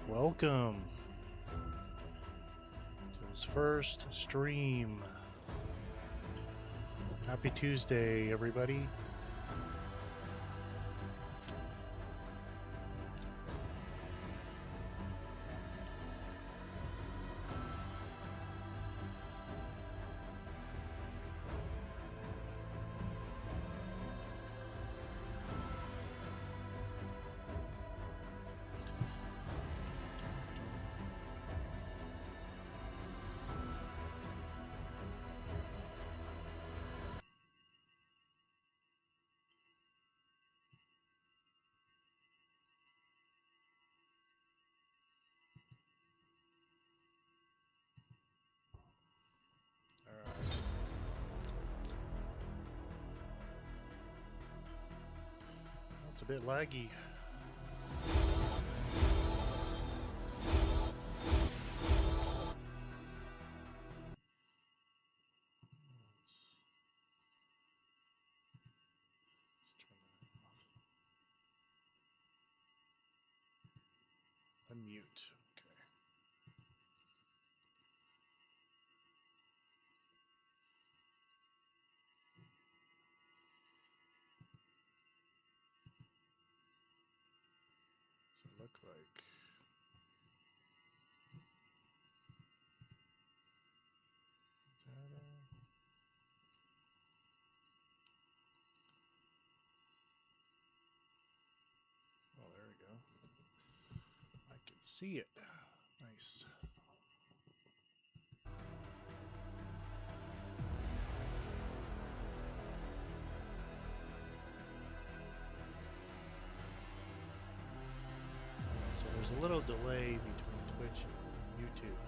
Welcome to this first stream. Happy Tuesday, everybody. It's a bit laggy. Let's turn that off. Unmute. Okay. So it look like oh, there we go. I can see it. Nice. So there's a little delay between Twitch and YouTube.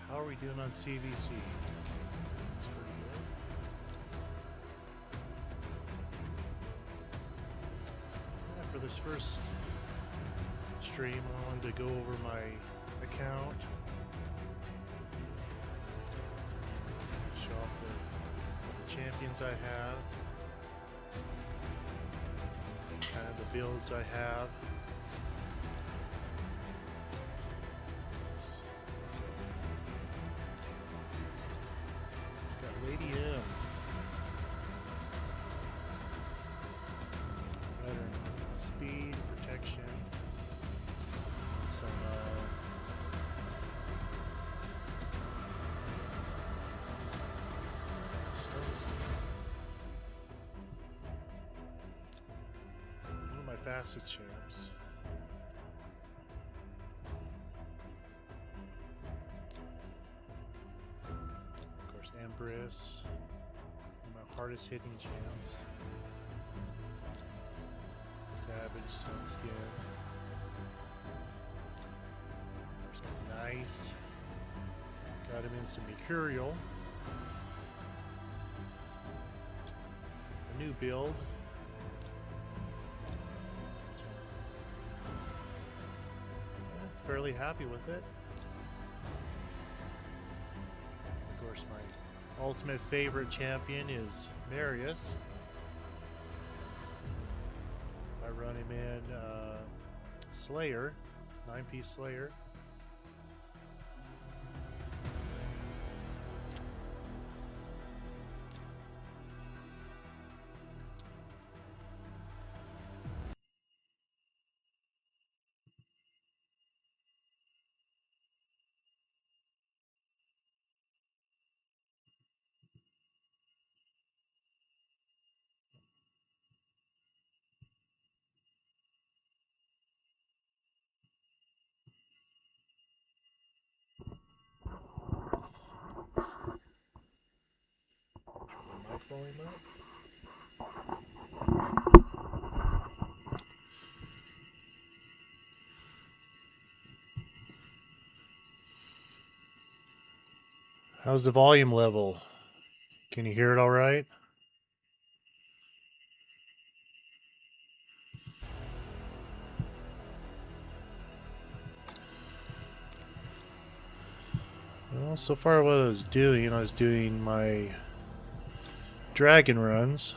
How are we doing on CVC? It's pretty good. Yeah, for this first stream, I wanted to go over my account, show off the champions I have, kind of the builds I have. Got Lady M, veteran speed, protection, and some stones. One of my fastest champs. Of course, Empress. One of my hardest hitting champs. Savage Stone Skin. Of course, got Nice. Got him in some Mercurial. A new build. Fairly happy with it. Of course, my ultimate favorite champion is Marius. I run him in Slayer, 9-piece Slayer. Turn the mic volume up. How's the volume level? Can you hear it all right? Well, so far what I was doing my dragon runs.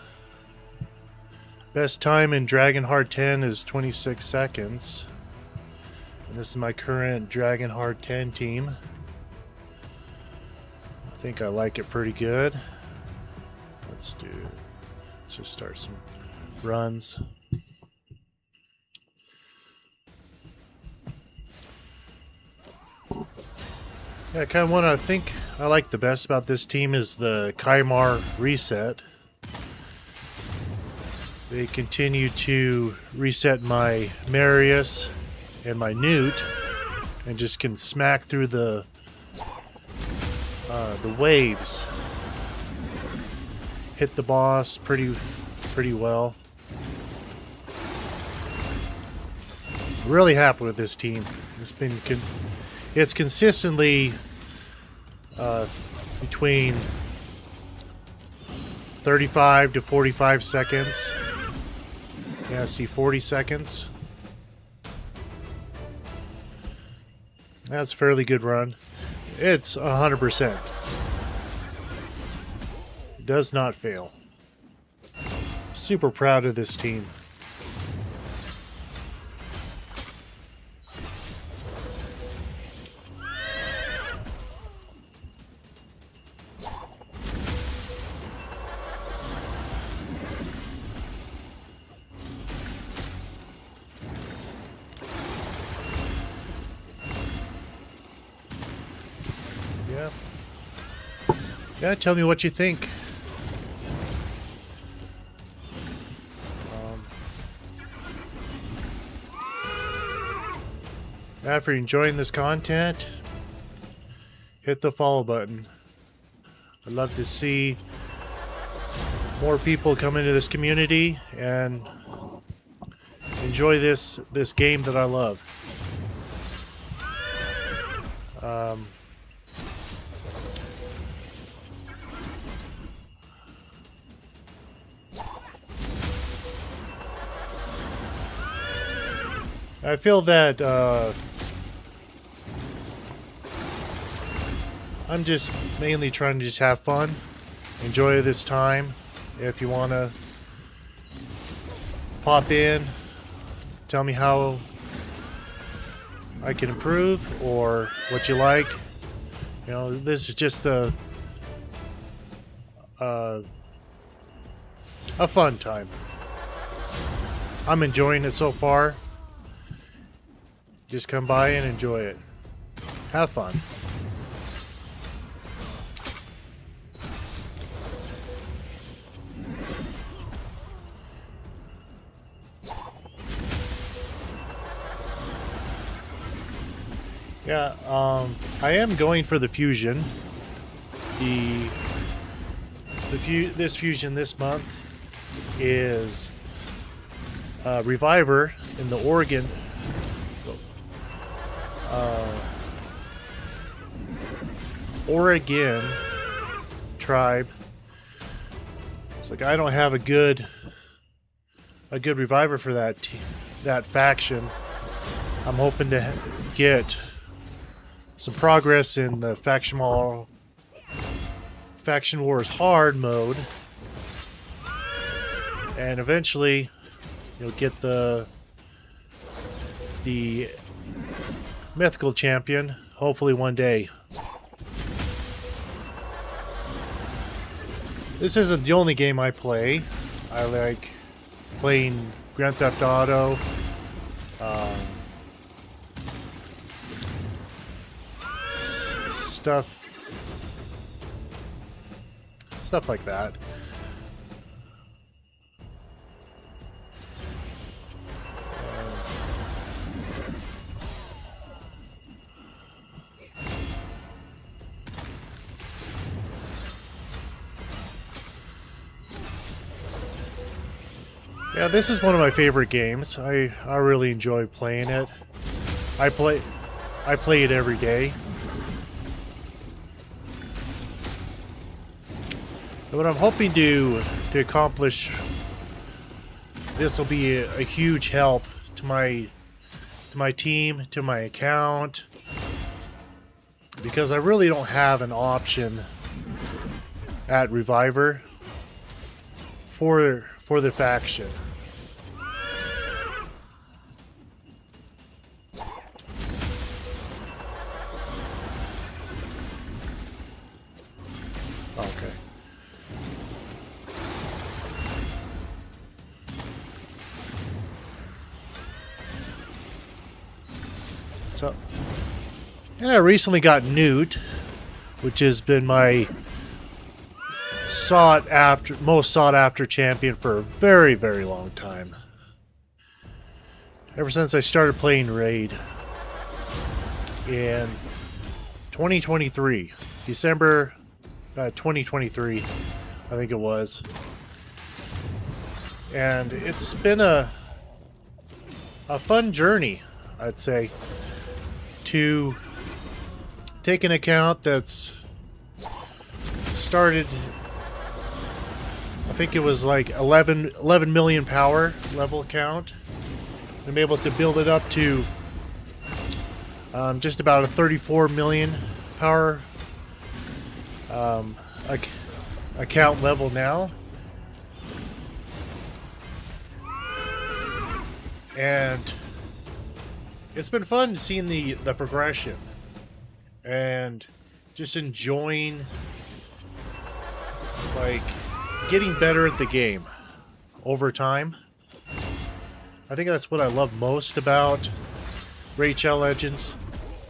Best time in Dragonheart 10 is 26 seconds. And this is my current Dragonheart 10 team. I think I like it pretty good. Let's just start some runs. Yeah, kind of what I think I like the best about this team is the Kaimar reset. They continue to reset my Marius and my Newt, and just can smack through the waves. Hit the boss pretty well. Really happy with this team. It's consistently between 35 to 45 seconds. Yeah, see 40 seconds. That's a fairly good run. It's 100%. It does not fail. Super proud of this team. Yeah, tell me what you think. If you're enjoying this content, hit the follow button. I'd love to see more people come into this community and enjoy this game that I love. I feel that I'm just mainly trying to just have fun, enjoy this time. If you want to pop in, tell me how I can improve or what you like. You know, this is just a fun time. I'm enjoying it so far. Just come by and enjoy it. Have fun. Yeah, I am going for the fusion. This fusion this month is Reviver in the Oregon tribe. It's like I don't have a good Reviver for that faction. I'm hoping to get some progress in the Faction Wars hard mode, and eventually you'll get the mythical champion, hopefully one day. This isn't the only game I play. I like playing Grand Theft Auto, stuff like that. Yeah, this is one of my favorite games. I really enjoy playing it. I play it every day. And what I'm hoping to accomplish, this will be a huge help to my team, to my account, because I really don't have an option at Reviver for the faction. So, and I recently got Newt, which has been my most sought after champion for a very, very long time. Ever since I started playing Raid in 2023, December 2023, I think it was. And it's been a fun journey, I'd say, to take an account that's started, I think it was like 11 million power level count. I'm able to build it up to just about a 34 million power account level now. And it's been fun seeing the progression and just enjoying, like, getting better at the game over time. I think that's what I love most about Raid Shadow Legends.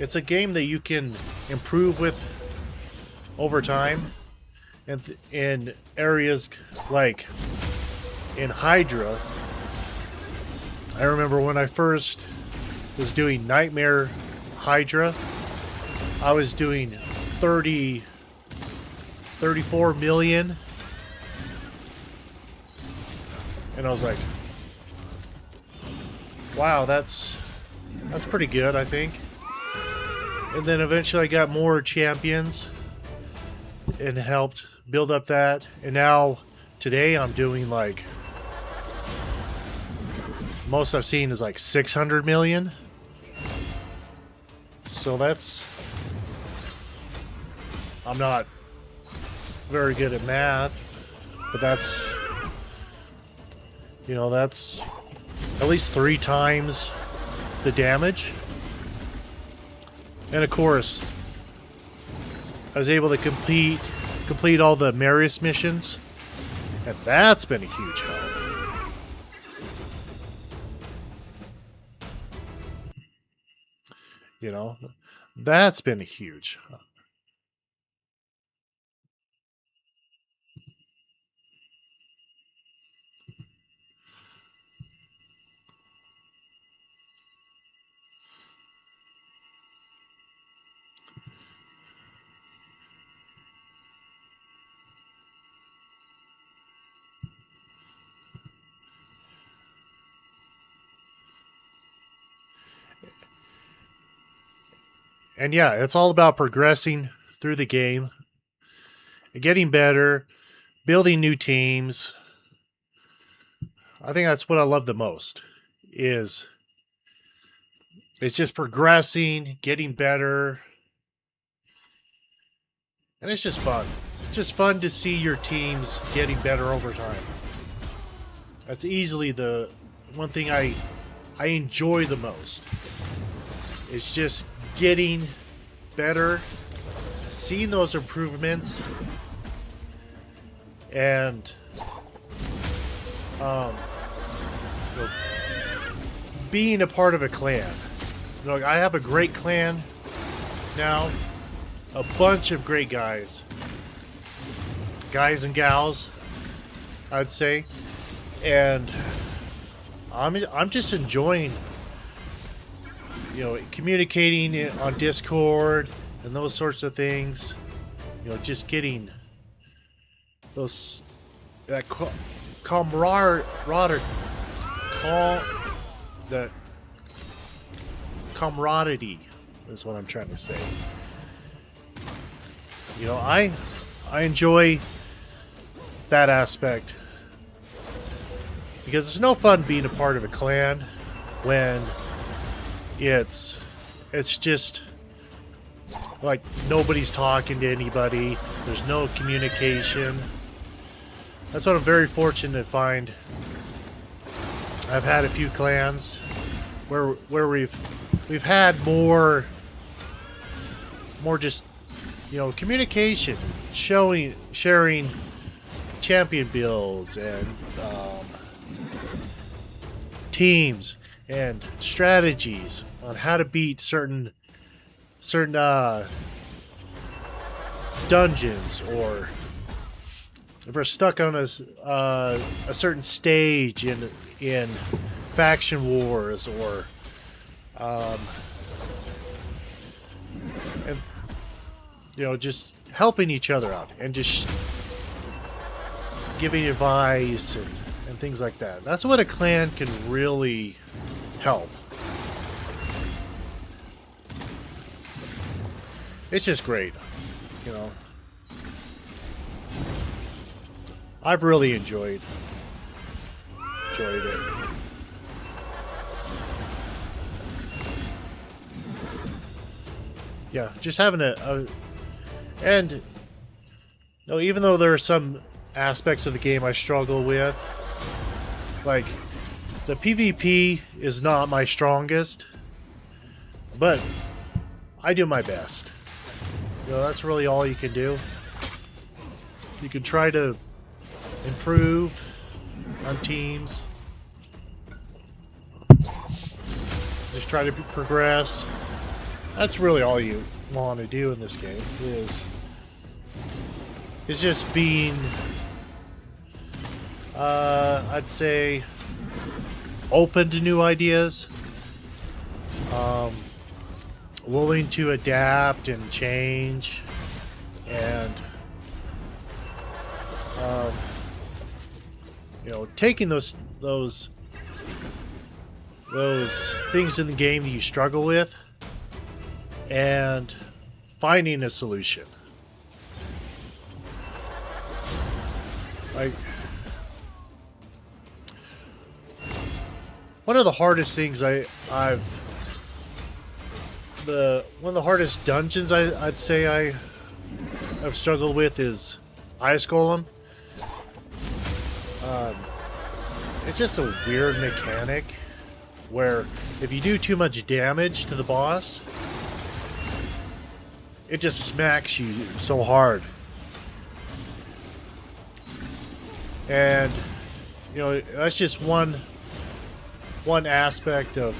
It's a game that you can improve with over time, and in areas like in Hydra, I remember when I first was doing Nightmare Hydra, I was doing 34 million, and I was like, wow, that's pretty good, I think. And then eventually I got more champions and helped build up that. And now today I'm doing, like, most I've seen is like 600 million. So that's, I'm not very good at math, but that's, you know, that's at least 3 times the damage. And of course, I was able to complete all the Marius missions, and that's been a huge help. You know, that's been a huge. And yeah, it's all about progressing through the game, getting better, building new teams. I think that's what I love the most, is it's just progressing, getting better. And it's just fun. It's just fun to see your teams getting better over time. That's easily the one thing I enjoy the most. It's just getting better, seeing those improvements, and you know, being a part of a clan. You know, I have a great clan now, a bunch of great guys and gals, I'd say, and I'm just enjoying, you know, communicating on Discord and those sorts of things. You know, just getting that camaraderie is what I'm trying to say. You know, I enjoy that aspect, because it's no fun being a part of a clan when it's just like nobody's talking to anybody. There's no communication. That's what I'm very fortunate to find. I've had a few clans where we've had more just, you know, communication, sharing champion builds and teams, and strategies on how to beat certain dungeons, or if we're stuck on a certain stage in faction wars, or and just helping each other out and just giving advice and things like that. That's what a clan can really help. It's just great, I've really enjoyed it. Yeah, just having and even though there are some aspects of the game I struggle with, like the PvP is not my strongest, but I do my best. That's really all you can do. You can try to improve on teams. Just try to progress. That's really all you want to do in this game, is just being, I'd say, open to new ideas, willing to adapt and change, and taking those things in the game that you struggle with and finding a solution. Like, one of the hardest things one of the hardest dungeons I'd say I've struggled with is Ice Golem. It's just a weird mechanic where if you do too much damage to the boss, it just smacks you so hard. And that's just one aspect of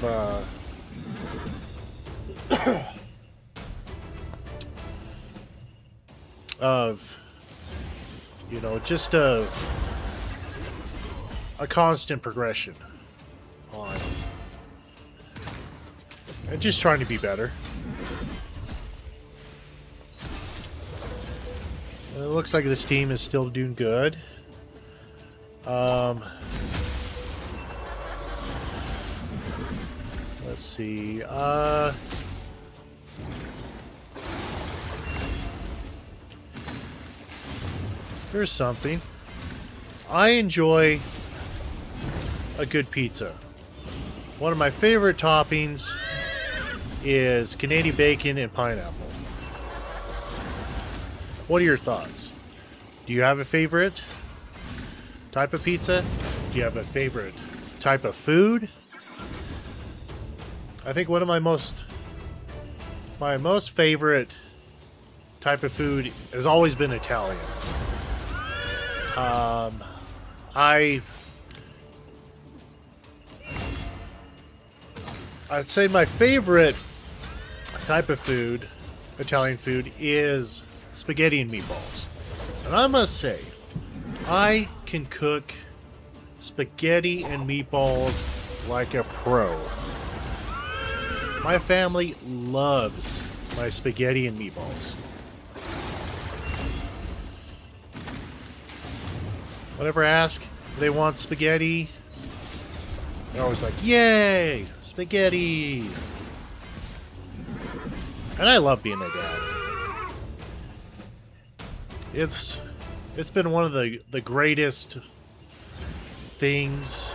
just a constant progression on, and just trying to be better. It looks like this team is still doing good. Let's see. Here's something. I enjoy a good pizza. One of my favorite toppings is Canadian bacon and pineapple. What are your thoughts? Do you have a favorite type of pizza? Do you have a favorite type of food? I think one of my most favorite type of food has always been Italian. I'd say my favorite type of food, Italian food, is spaghetti and meatballs. And I must say, I can cook spaghetti and meatballs like a pro. My family loves my spaghetti and meatballs. Whenever I ask if they want spaghetti, they're always like, "Yay, spaghetti!" And I love being a dad. It's been one of the greatest things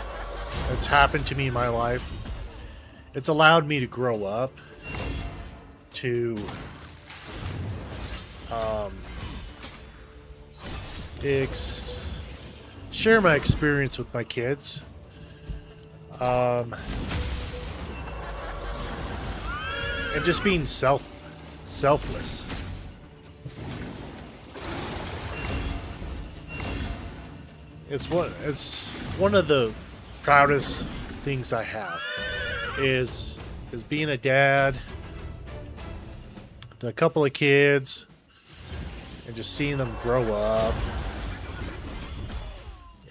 that's happened to me in my life. It's allowed me to grow up, to share my experience with my kids, and just being selfless. It's one of the proudest things I have. is being a dad to a couple of kids and just seeing them grow up,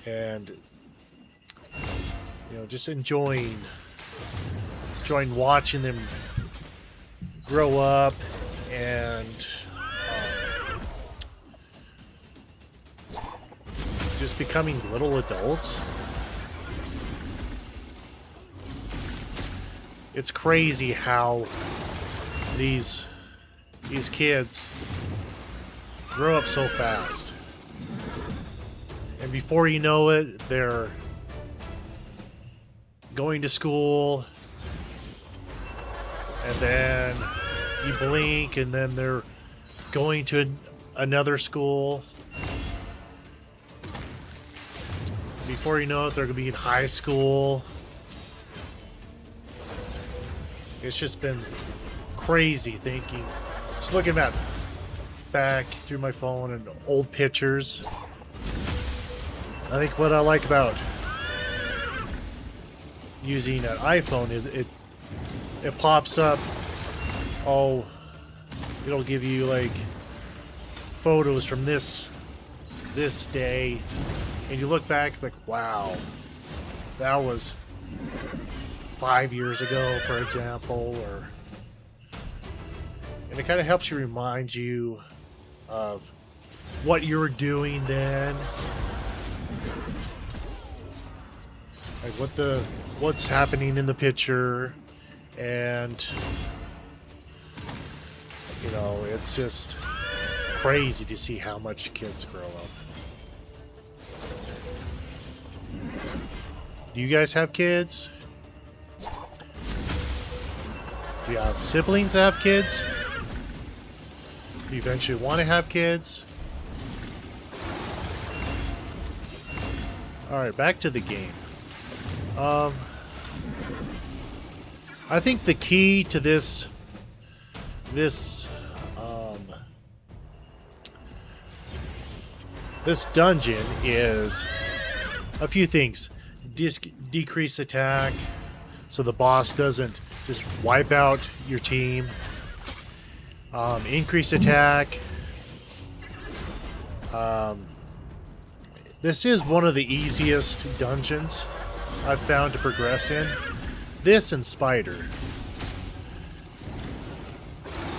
and just enjoying watching them grow up and just becoming little adults. It's crazy how these kids grow up so fast. And before you know it, they're going to school, and then you blink and then they're going to another school. Before you know it, they're going to be in high school. It's just been crazy thinking. Just looking back through my phone and old pictures. I think what I like about using an iPhone is it pops up. Oh, it'll give you like photos from this day, and you look back like, wow, that was 5 years ago, for example, and it kind of helps you remind you of what you were doing then, like what's happening in the picture, and it's just crazy to see how much kids grow up. Do you guys have kids? Do you have siblings that have kids? Do you eventually want to have kids? Alright, back to the game. I think the key to this dungeon is a few things. Decrease attack, so the boss doesn't just wipe out your team. Increase attack. This is one of the easiest dungeons I've found to progress in. This and Spider.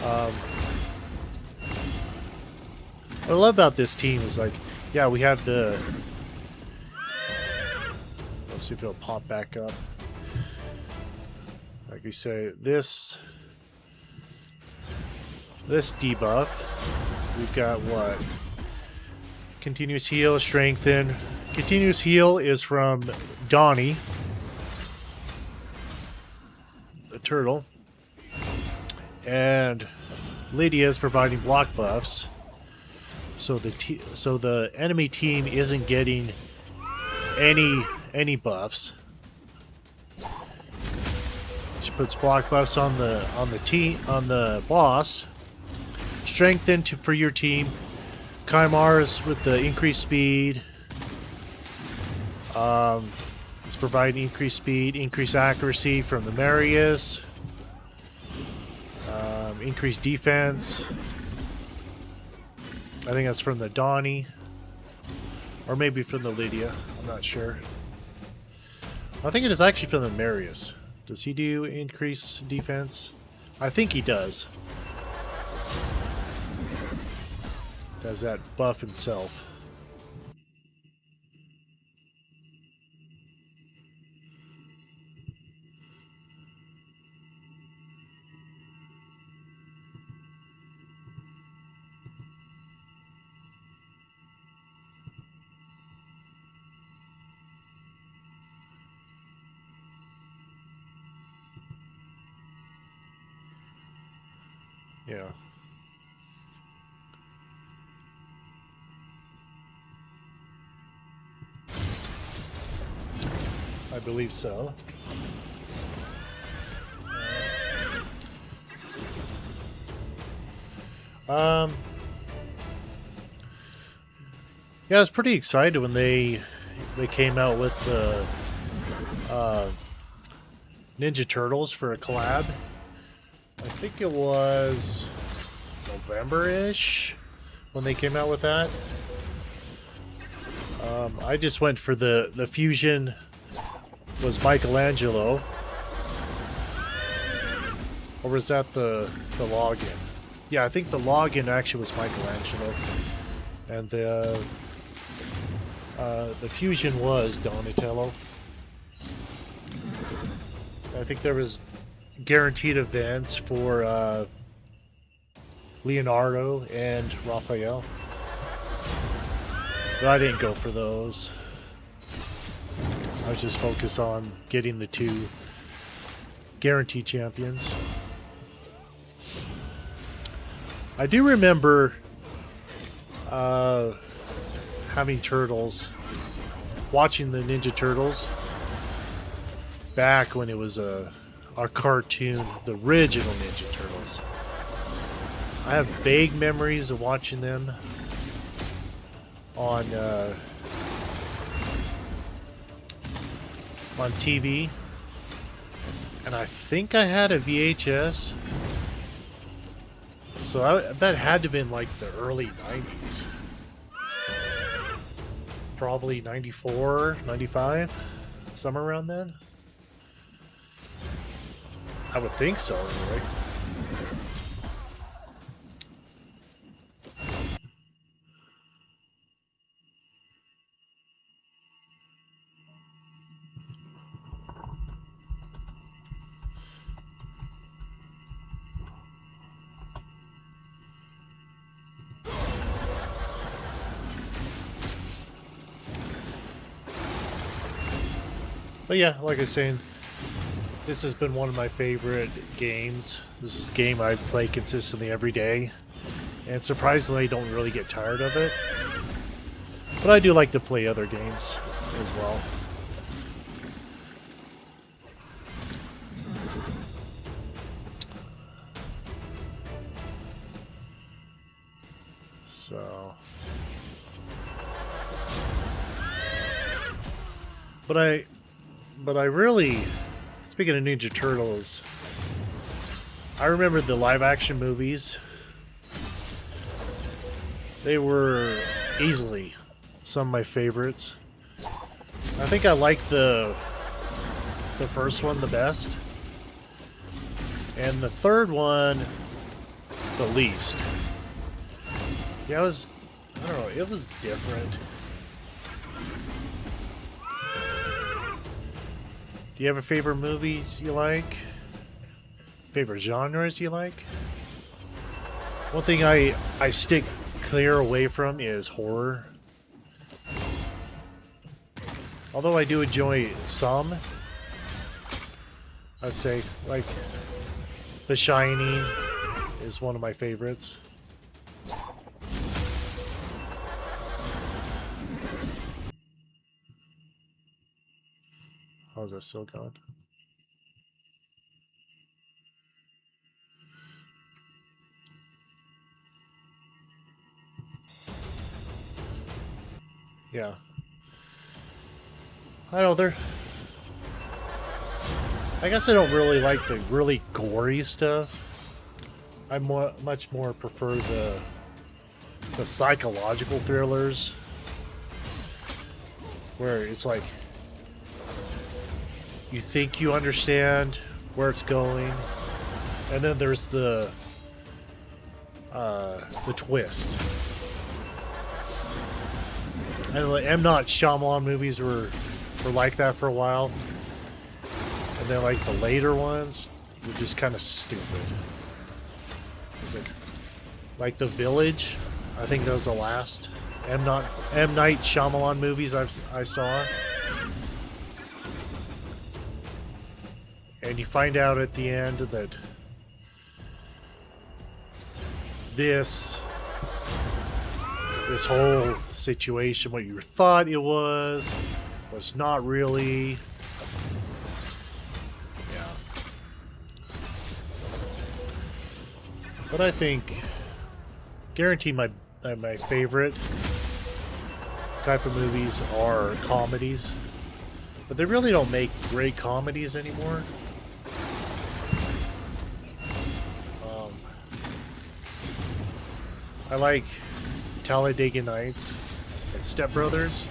What I love about this team is, like, yeah, we have the... Let's see if it'll pop back up. Like we say, this debuff. We've got what? Continuous heal, strengthen. Continuous heal is from Donnie, the turtle, and Lydia is providing block buffs. So the enemy team isn't getting any buffs. She puts block buffs on the boss. Strengthen for your team. Kaimar's with the increased speed. It's providing increased speed, increased accuracy from the Marius. Increased defense. I think that's from the Donnie. Or maybe from the Lydia. I'm not sure. I think it is actually from the Marius. Does he do increased defense? I think he does. Does that buff himself. Yeah. I believe so. Yeah, I was pretty excited when they came out with Ninja Turtles for a collab. I think it was November-ish when they came out with that. I just went for the fusion was Michelangelo. Or was that the login? Yeah, I think the login actually was Michelangelo. And the fusion was Donatello. I think there was guaranteed events for Leonardo and Raphael. But I didn't go for those. I was just focused on getting the 2 guaranteed champions. I do remember having Turtles, watching the Ninja Turtles back when it was a cartoon, the original Ninja Turtles. I have vague memories of watching them on TV, and I think I had a VHS, so that had to have been like the early 90s, probably 94, 95, somewhere around then. I would think so, anyway. But yeah, like I was saying, this has been one of my favorite games. This is a game I play consistently every day, and surprisingly I don't really get tired of it. But I do like to play other games as well. So... But I really, speaking of Ninja Turtles, I remember the live action movies. They were easily some of my favorites. I think I like the first one the best, and the third one the least. Yeah, I don't know, it was different. Do you have a favorite movies you like? Favorite genres you like? One thing I stick clear away from is horror. Although I do enjoy some. I'd say, like, The Shining is one of my favorites. Oh, is that still going? Yeah. I know I guess I don't really like the really gory stuff. I much more prefer the psychological thrillers, where it's like you think you understand where it's going, and then there's the twist. And like M. Night Shyamalan movies were like that for a while, and then like the later ones were just kind of stupid. It's like The Village. I think that was the last M. Night Shyamalan movies I saw. And you find out at the end that this whole situation, what you thought it was not really. Yeah. But I think, guarantee my favorite type of movies are comedies. But they really don't make great comedies anymore. I like Talladega Nights and Step Brothers.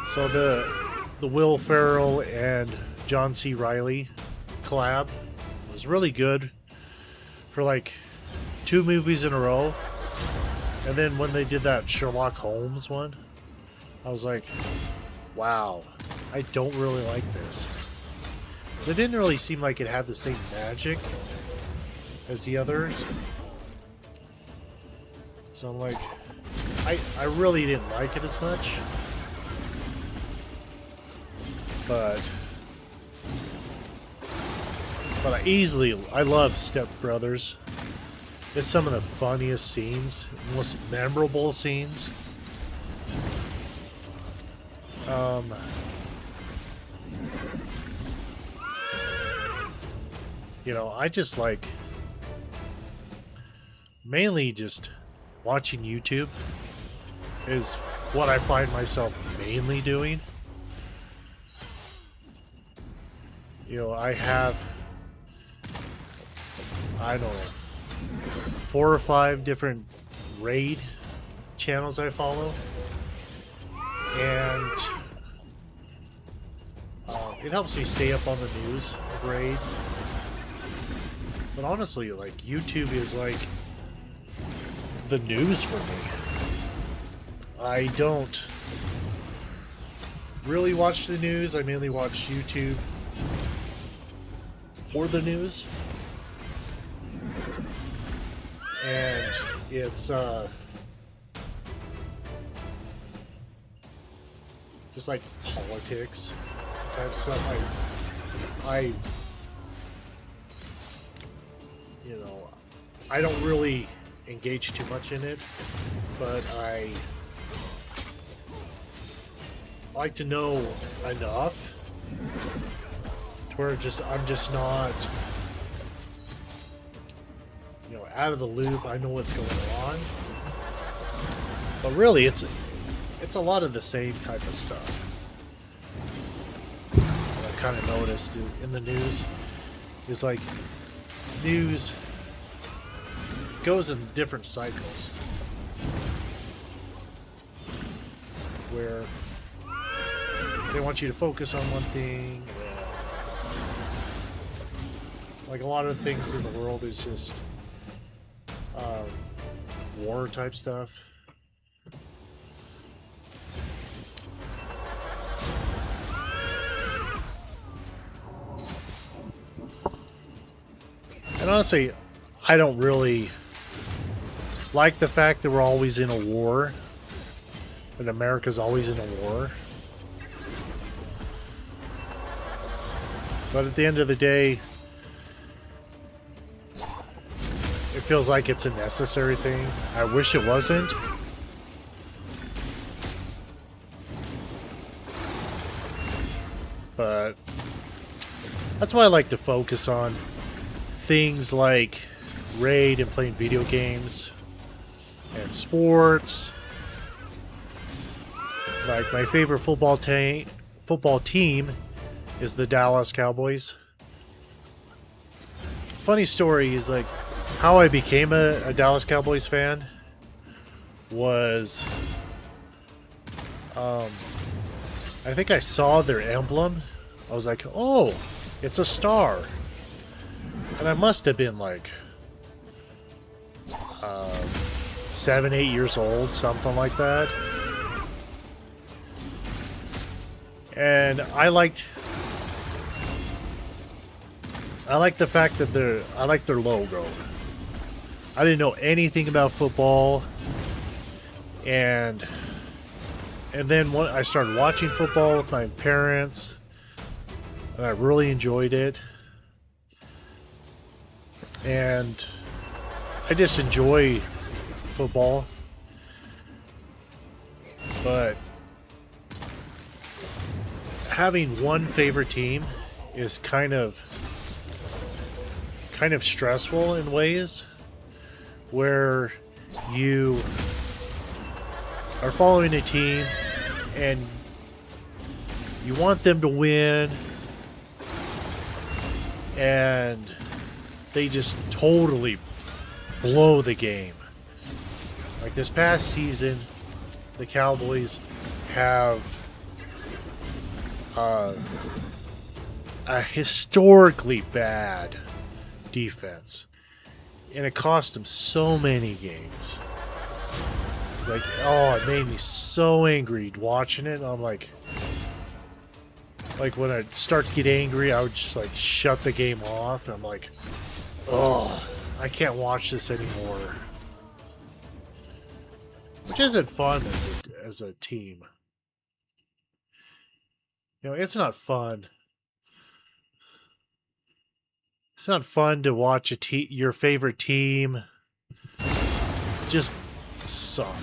So the Will Ferrell and John C. Reilly collab was really good for like 2 movies in a row. And then when they did that Sherlock Holmes one, I was like, wow, I don't really like this. Because it didn't really seem like it had the same magic as the others. So I'm like, I really didn't like it as much. But I love Step Brothers. It's some of the funniest scenes, most memorable scenes. You know, I just like mainly just watching YouTube is what I find myself mainly doing. You know, I have, I don't know, 4 or 5 different raid channels I follow, and it helps me stay up on the news of raid. But honestly, like, YouTube is like the news for me. I don't really watch the news. I mainly watch YouTube for the news. And it's just like politics type stuff. I you know, I don't really engage too much in it, but I like to know enough to where I'm just not, you know, out of the loop. I know what's going on, but really it's a lot of the same type of stuff. What I kind of noticed in the news is like news goes in different cycles where they want you to focus on one thing. Like a lot of things in the world is just war type stuff. And honestly, I don't really like the fact that we're always in a war, that America's always in a war. But at the end of the day, it feels like it's a necessary thing. I wish it wasn't. But that's why I like to focus on things like raid and playing video games and sports. Like my favorite football team is the Dallas Cowboys. Funny story is like how I became a Dallas Cowboys fan was I think I saw their emblem. I was like, oh, it's a star. And I must have been like 7, 8 years old, something like that. And I liked the fact that I liked their logo. I didn't know anything about football, and then when I started watching football with my parents, and I really enjoyed it. And I just enjoy football, but having one favorite team is kind of stressful in ways where you are following a team and you want them to win, and they just totally blow the game. Like this past season, the Cowboys have a historically bad defense, and it cost them so many games. Like, oh, it made me so angry watching it. I'm like when I start to get angry, I would just like shut the game off, and I'm like, oh, I can't watch this anymore. Which isn't fun as a team. You know, it's not fun. It's not fun to watch your favorite team just suck.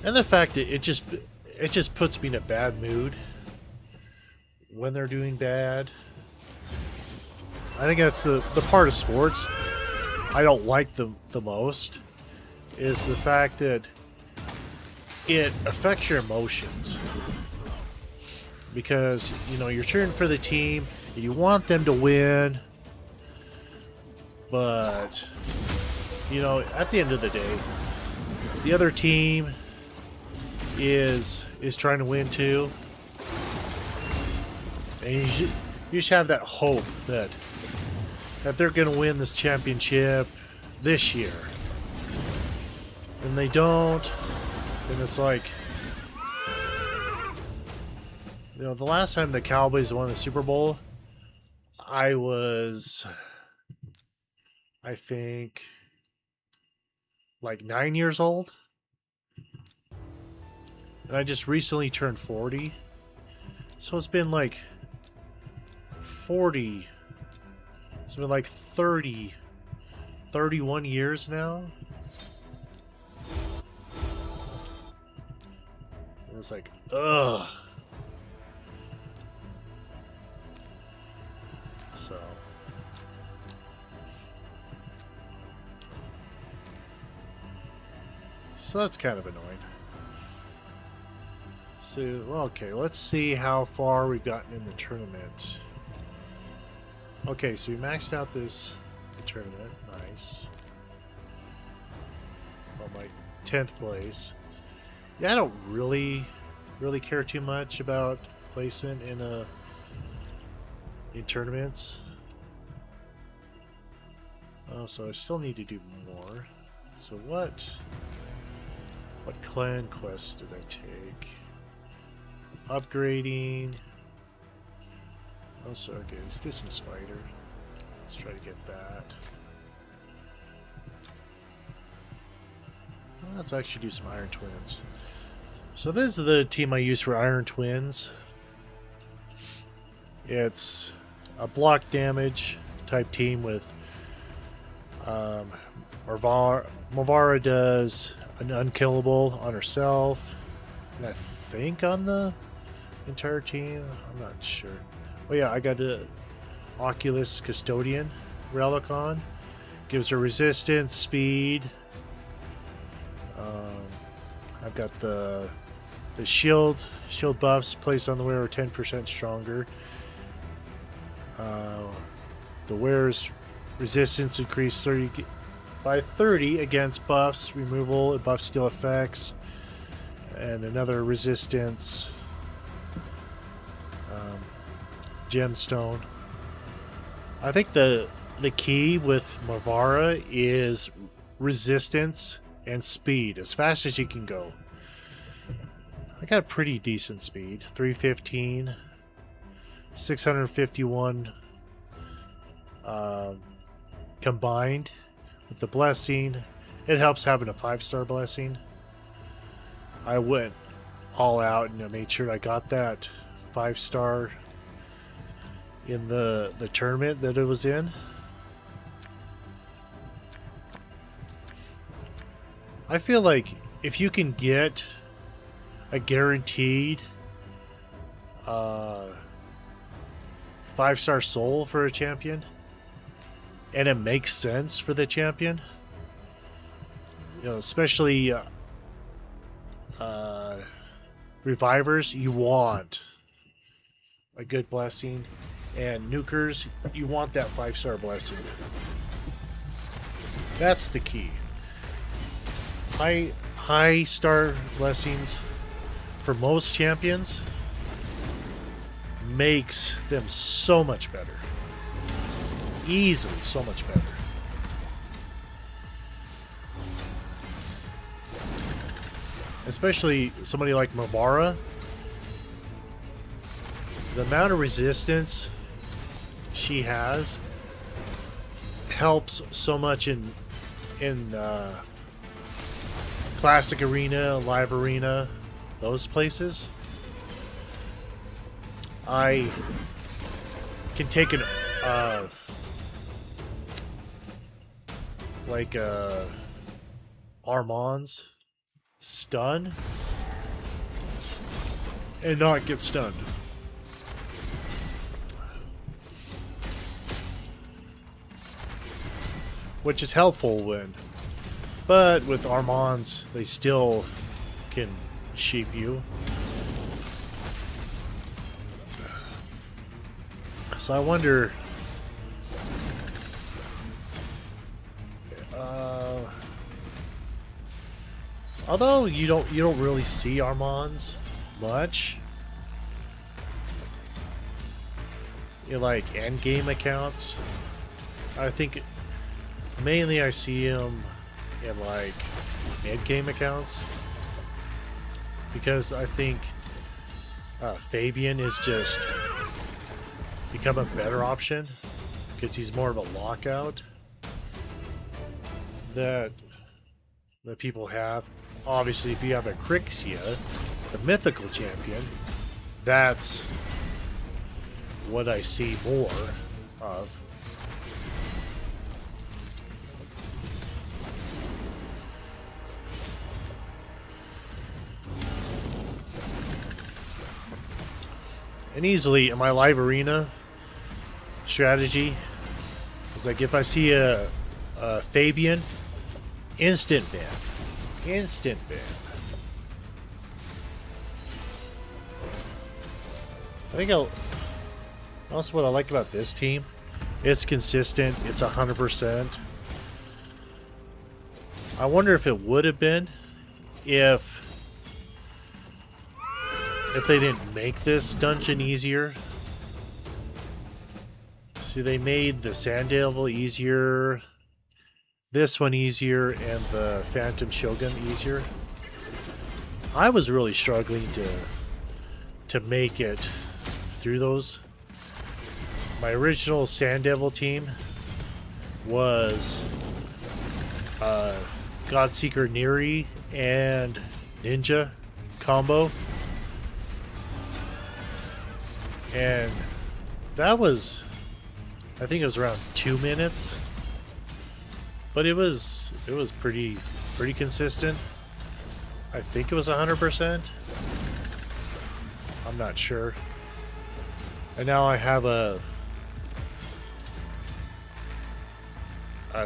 And the fact that it just puts me in a bad mood when they're doing bad. I think that's the part of sports I don't like the most, is the fact that it affects your emotions. Because, you know, you're cheering for the team, and you want them to win, but, you know, at the end of the day, the other team is trying to win too. And you just have that hope that they're going to win this championship this year. And they don't. And it's like, you know, the last time the Cowboys won the Super Bowl, I think, like 9 years old. And I just recently turned 40. So it's been like 40. It's been like 31 years now. And it's like, ugh. So that's kind of annoying. So, okay, let's see how far we've gotten in the tournament. Okay, so we maxed out the tournament. Nice. On my 10th place. Yeah, I don't really care too much about placement in tournaments. Oh, so I still need to do more. So what clan quests did I take? Upgrading. Also, okay, let's do some spider. Let's try to get that. Let's actually do some Iron Twins. So this is the team I use for Iron Twins. It's a block damage type team with Mavara does an unkillable on herself, and I think on the entire team. I'm not sure. Oh yeah, I got the Oculus Custodian relic on. Gives her resistance, speed. I've got the shield buffs placed on the wearer 10% stronger. The wearer's resistance increased by 30 against buffs. Removal, it buffs still effects. And another resistance gemstone. I think the key with Mavara is resistance and speed, as fast as you can go. I got pretty decent speed, 315, 651 combined with the blessing. It helps having a 5-star blessing. I went all out and I made sure I got that 5-star in the tournament that it was in. I feel like if you can get a guaranteed 5-star soul for a champion, and it makes sense for the champion, you know, especially Revivers, you want a good blessing. And nukers, you want that 5-star blessing. That's the key. High star blessings for most champions makes them so much better. Easily so much better. Especially somebody like Mabara. The amount of resistance she has helps so much in classic arena, live arena, those places. I can take an Armand's stun and not get stunned. Which is helpful when, but with Armands, they still can sheep you. So I wonder, although you don't really see Armands much in like end game accounts. I think mainly I see him in like mid-game accounts because I think Fabian is just become a better option because he's more of a lockout that people have. Obviously, if you have a Crixia, the mythical champion, that's what I see more of. And easily in my live arena strategy is like if I see a Fabian, instant ban. Instant ban. I think also what I like about this team, it's consistent, it's 100%. I wonder if it would have been if they didn't make this dungeon easier. See, they made the Sand Devil easier, this one easier, and the Phantom Shogun easier. I was really struggling to make it through those. My original Sand Devil team was Godseeker Neri and Ninja combo. And that was, I think it was around 2 minutes, but it was pretty consistent. I think it was 100%. I'm not sure. And now I have a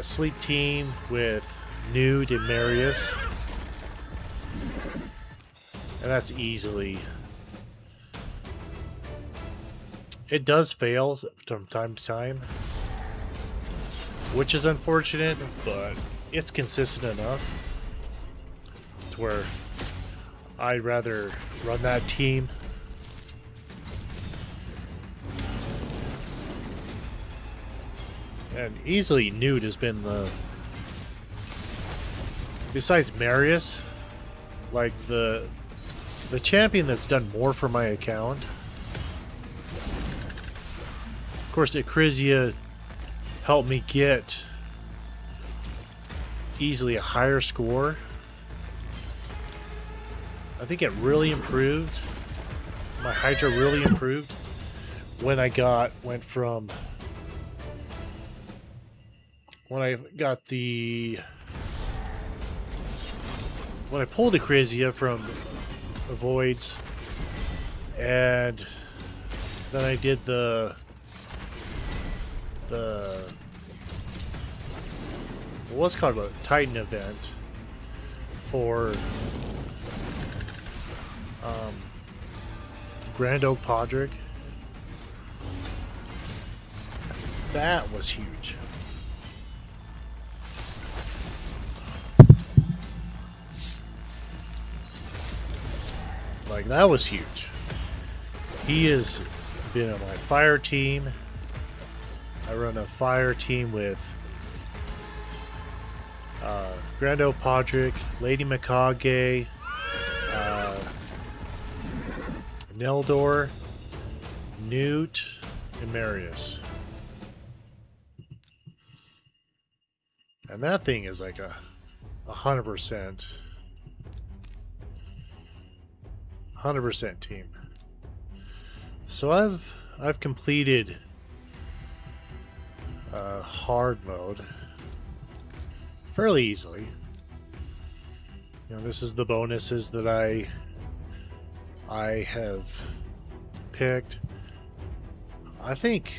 sleep team with Nude and Marius, and that's easily. It does fail from time to time, which is unfortunate, but it's consistent enough to where I'd rather run that team. And easily Nude has been the, besides Marius, like the champion that's done more for my account. Of course, Icrizia helped me get easily a higher score. I think it really improved. My Hydra really improved when I went from when I pulled Icrizia from Voids, and then I did what's called a Titan event for Grand Oak Podrick. That was huge. Like, that was huge. He has been on my fire team. I run a fire team with Grando Podrick, Lady Mikage, Neldor, Newt, and Marius. And that thing is like a 100%. 100% team. So I've completed hard mode fairly easily. You know, this is the bonuses that I have picked. I think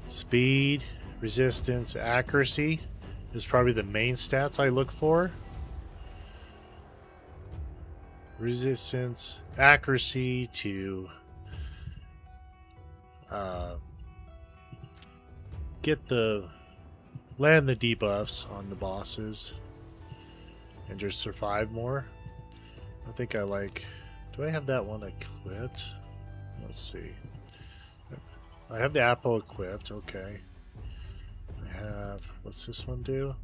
speed, resistance, accuracy is probably the main stats I look for. Resistance, accuracy to land the debuffs on the bosses and just survive more. I think I like. Do I have that one equipped? Let's see. I have the apple equipped. Okay. I have. What's this one do?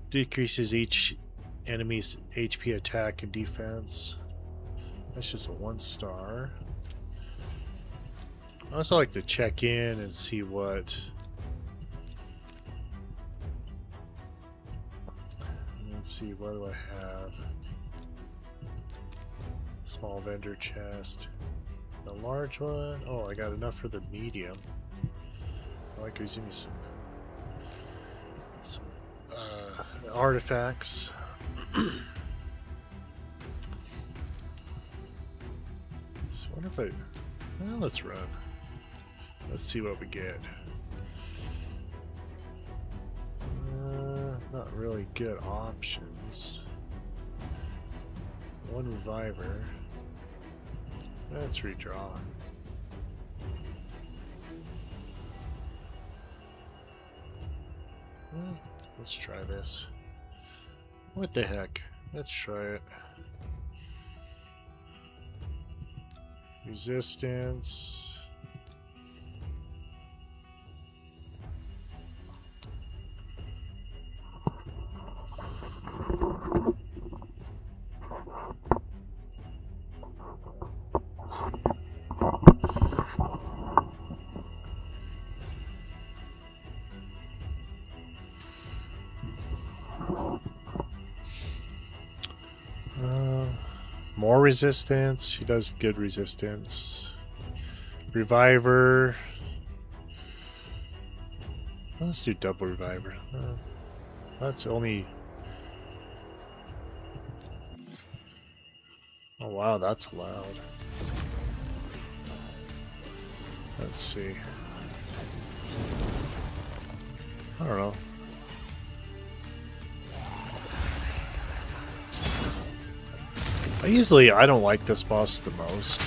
Decreases each enemy's HP, attack, and defense. That's just a 1-star. I also like to check in and see what. Let's see, what do I have? Small vendor chest. The large one. Oh, I got enough for the medium. I like using some artifacts. So what if well, let's run. Let's see what we get. Not really good options. One reviver. Let's redraw. Let's try this. What the heck? Let's try it. Resistance. More resistance. She does good resistance. Reviver. Let's do double reviver. That's only. Oh wow, that's loud. Let's see. I don't know. I don't like this boss the most.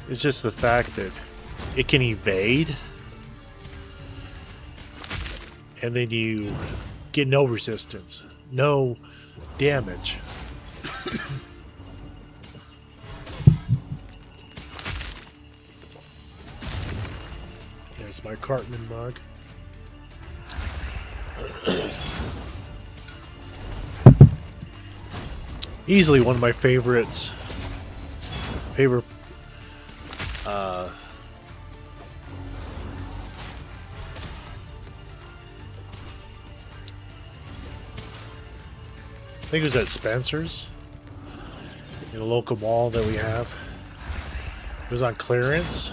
It's just the fact that it can evade, and then you get no resistance, no damage. Here's my Cartman mug. Easily one of my favorites. I think it was at Spencer's in a local mall that we have. It was on clearance.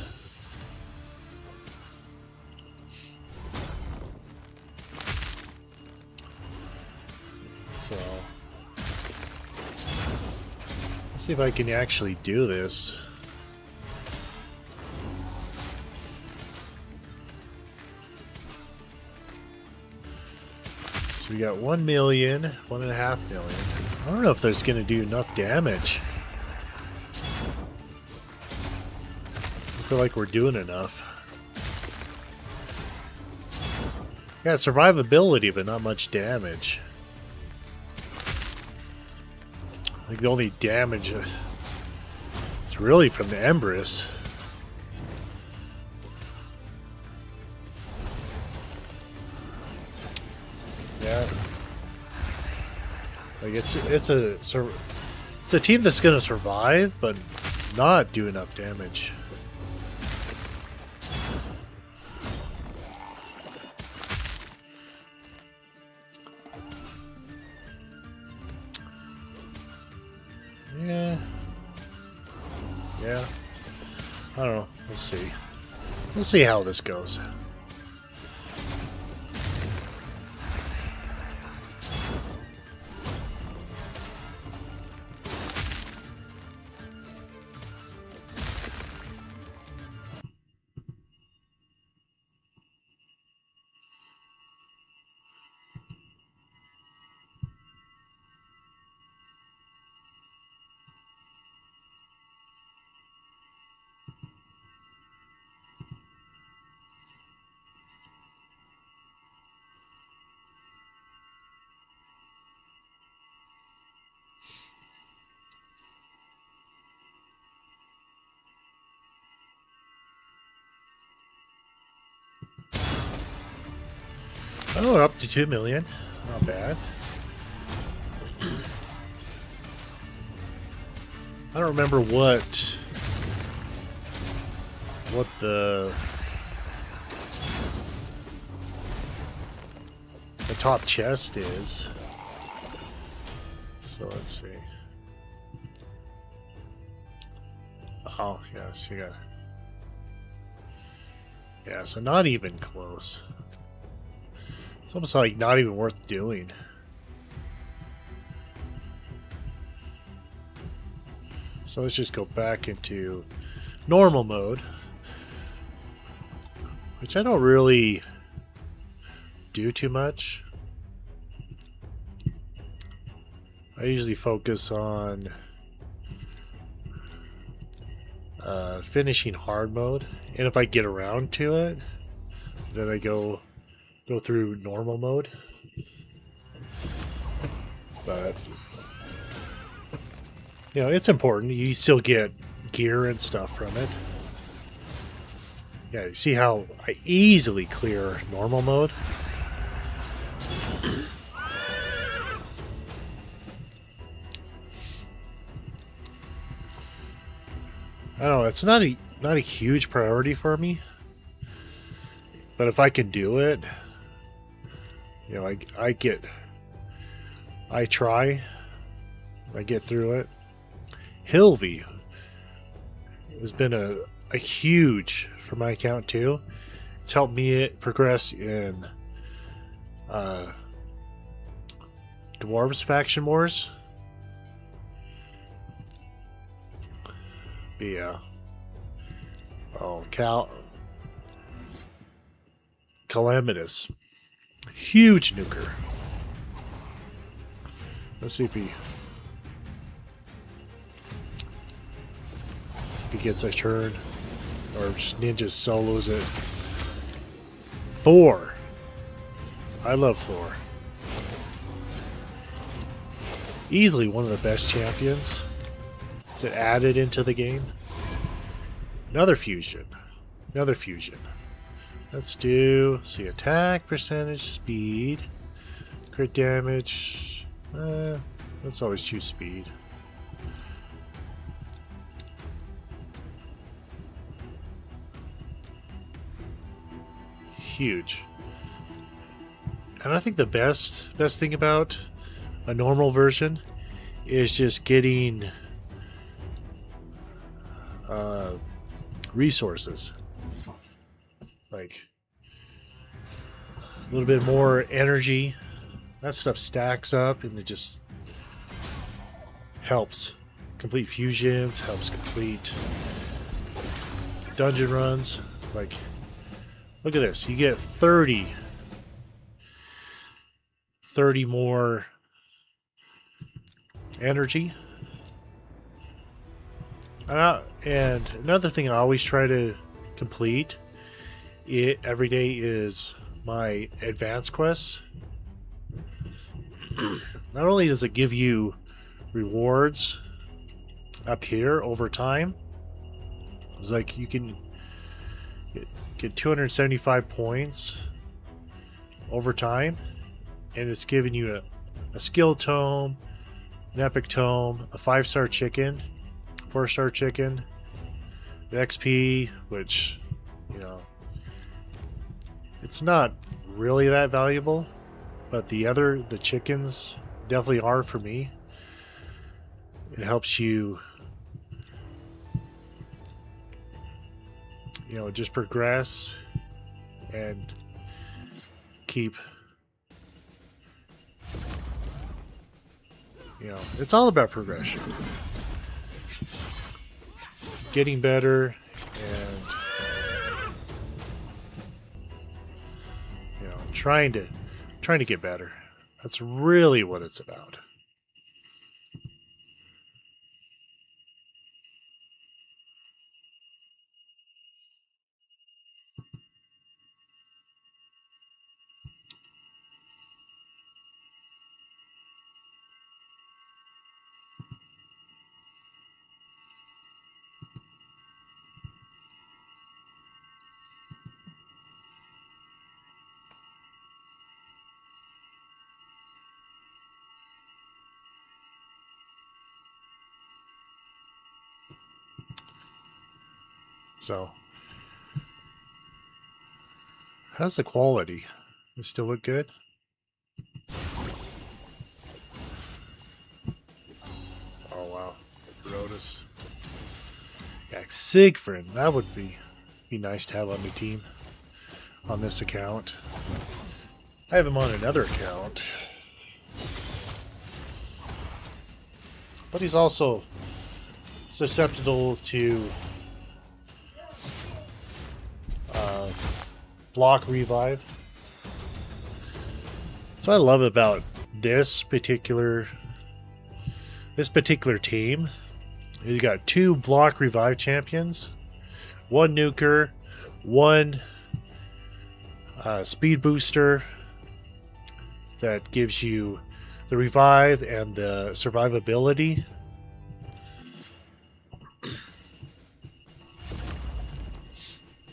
So let's see if I can actually do this. So we got 1 million, 1.5 million. I don't know if there's going to do enough damage. I feel like we're doing enough. Yeah, survivability, but not much damage. I think the only damage is really from the Empress. Yeah, like it's a team that's gonna survive, but not do enough damage. Yeah. I don't know. We'll see. We'll see how this goes. Oh, up to 2 million. Not bad. I don't remember what the top chest is. So let's see. Oh, yes, you got. Yeah, so not even close. It's almost like not even worth doing. So let's just go back into normal mode, which I don't really do too much. I usually focus on finishing hard mode, and if I get around to it, then I go through normal mode. But you know, it's important. You still get gear and stuff from it. Yeah, you see how I easily clear normal mode? I don't know, it's not a huge priority for me. But if I can do it, you know, I try. I get through it. Hilvey has been a huge for my account too. It's helped me progress in Dwarves Faction Wars. But yeah. Oh, Calamitous. Huge nuker. Let's see if he gets a turn, or just ninja solos it. Thor. I love Thor. Easily one of the best champions. Is it added into the game? Another fusion. Another fusion. Let's see, attack, percentage, speed, crit damage. Let's always choose speed. Huge. And I think the best thing about a normal version is just getting resources. Like a little bit more energy. That stuff stacks up and it just helps complete fusions, helps complete dungeon runs. Like, look at this. You get 30 30 more energy. And another thing I always try to complete every day is my advanced quests. Not only does it give you rewards up here over time, it's like you can get 275 points over time, and it's giving you a skill tome, an epic tome, a 5-star chicken, 4-star chicken, the XP, which, you know, it's not really that valuable, but the chickens definitely are for me. It helps you, you know, just progress and keep, you know, it's all about progression. Getting better and, you know, trying to get better. That's really what it's about. So, how's the quality? Does it still look good? Oh wow, Rhodas. Yeah, Siegfried. That would be nice to have on my team on this account. I have him on another account, but he's also susceptible to block revive. So I love about this particular team. You got 2 block revive champions, 1 nuker, 1 speed booster that gives you the revive and the survivability.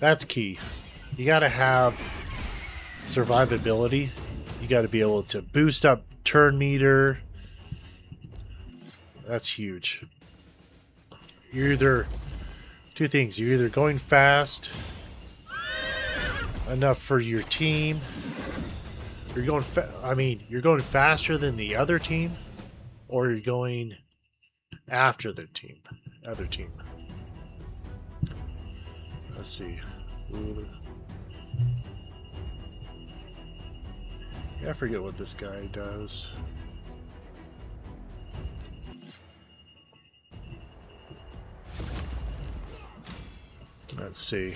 That's key. You got to have survivability. You got to be able to boost up turn meter. That's huge. You're either 2 things. You're either going fast enough for your team. You're going you're going faster than the other team, or you're going after the other team. Let's see. Yeah, I forget what this guy does. Let's see.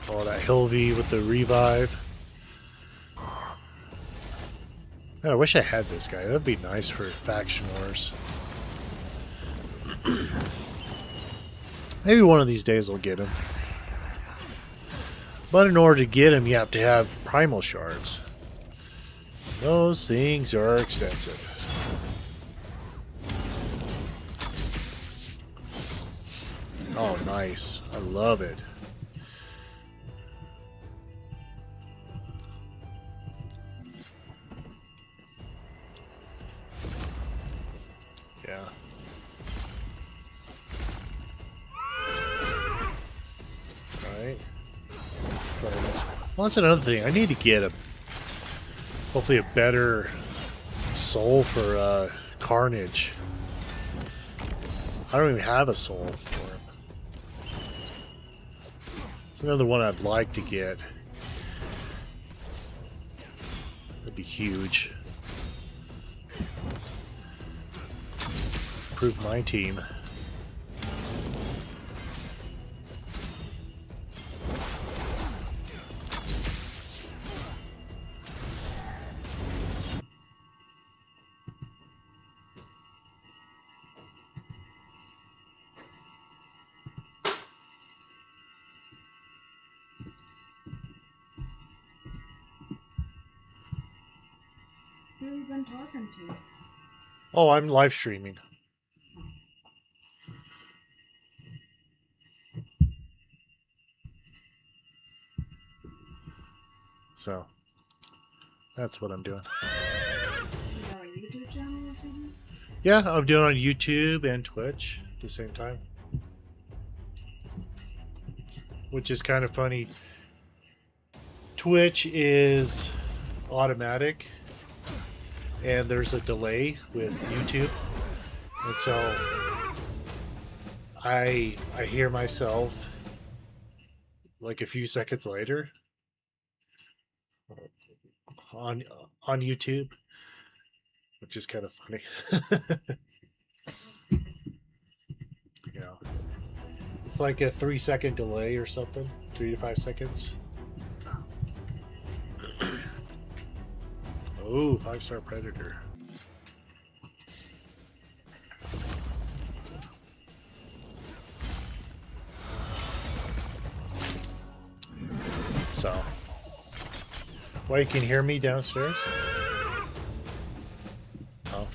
Oh, that Hilvey with the revive. Man, I wish I had this guy. That'd be nice for faction wars. Maybe one of these days I'll get him. But in order to get him, you have to have primal shards. Those things are expensive. Oh, nice. I love it. Yeah. Alright. Well, that's another thing. I need to get hopefully a better soul for Carnage. I don't even have a soul for him. It's another one I'd like to get. That'd be huge. Improve my team. you been talking to? Oh, I'm live streaming. So, that's what I'm doing. You got a YouTube channel or something? Yeah, I'm doing on YouTube and Twitch at the same time. Which is kind of funny. Twitch is automatic, and there's a delay with YouTube. And so I hear myself like a few seconds later on YouTube, which is kind of funny. You know, it's like a 3-second delay or something, 3 to 5 seconds. Oh, 5-star predator. So, well, you can hear me downstairs. Oh.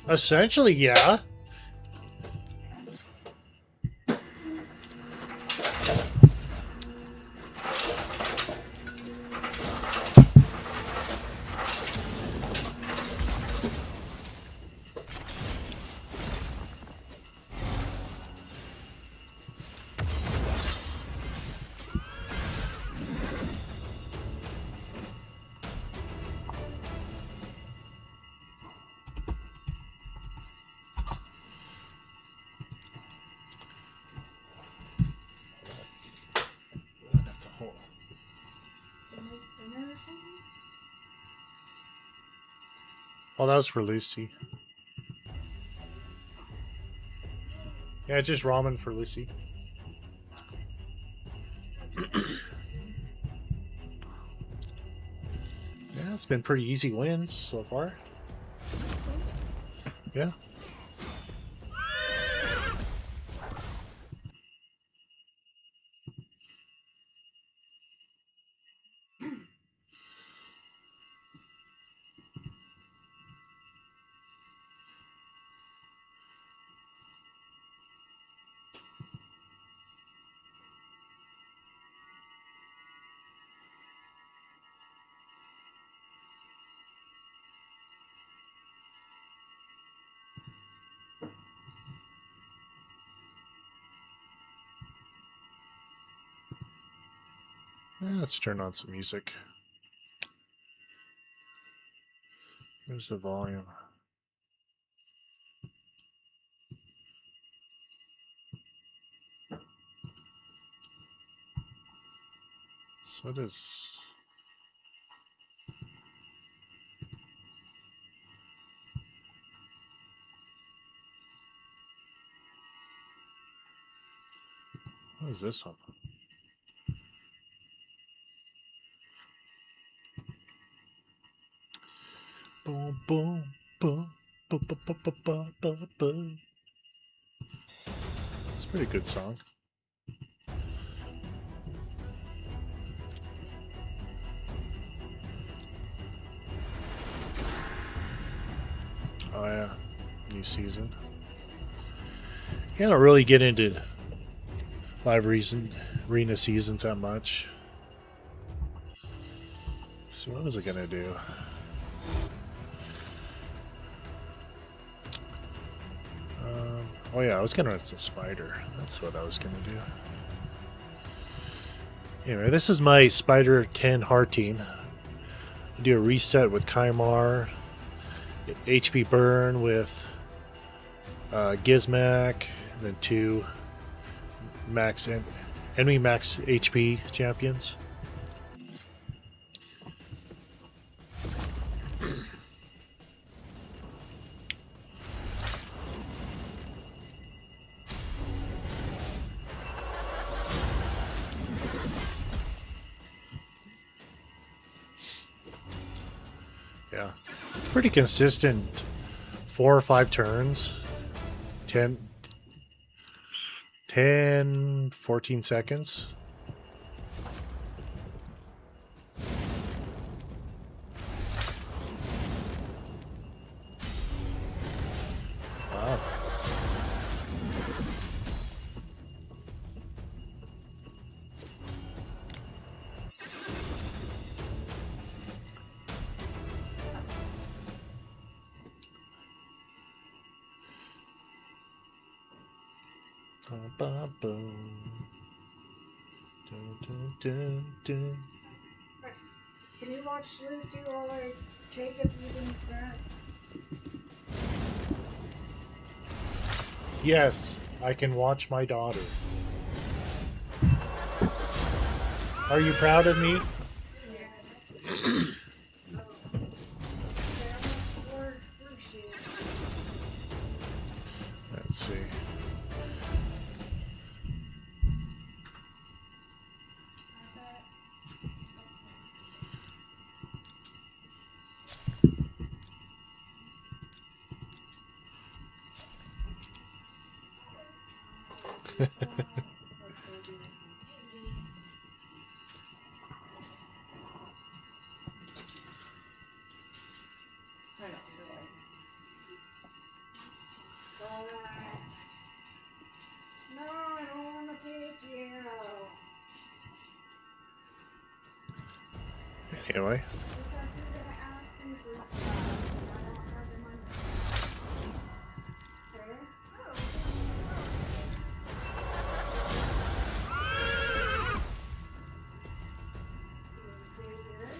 Essentially, yeah. Oh, that was for Lucy. Yeah, just ramen for Lucy. Yeah, it's been pretty easy wins so far. Yeah. Let's turn on some music. Where's the volume? So what is... What is this one? Boom, boom, boom, boom, boom, boom, boom, boom, boom, boom. It's a pretty good song. Oh yeah, new season. Yeah, I don't really get into live arena seasons that much. So what was I gonna do? Oh yeah, I was gonna run some spider. That's what I was gonna do. Anyway, this is my Spider 10 hard team. I do a reset with Kymar, HP burn with Gizmac, and then 2 max and enemy max HP champions. Yeah, it's pretty consistent. 4 or 5 turns, 10 10, 14 seconds. Wow. Can you watch Lucy while I take a few things back? Yes, I can watch my daughter. Are you proud of me? Yes. Where she is. Let's see. I know, you're like. No, I don't want to take you. Anyway. Because you're gonna ask me for stuff. I don't have the money. Okay? You stay here.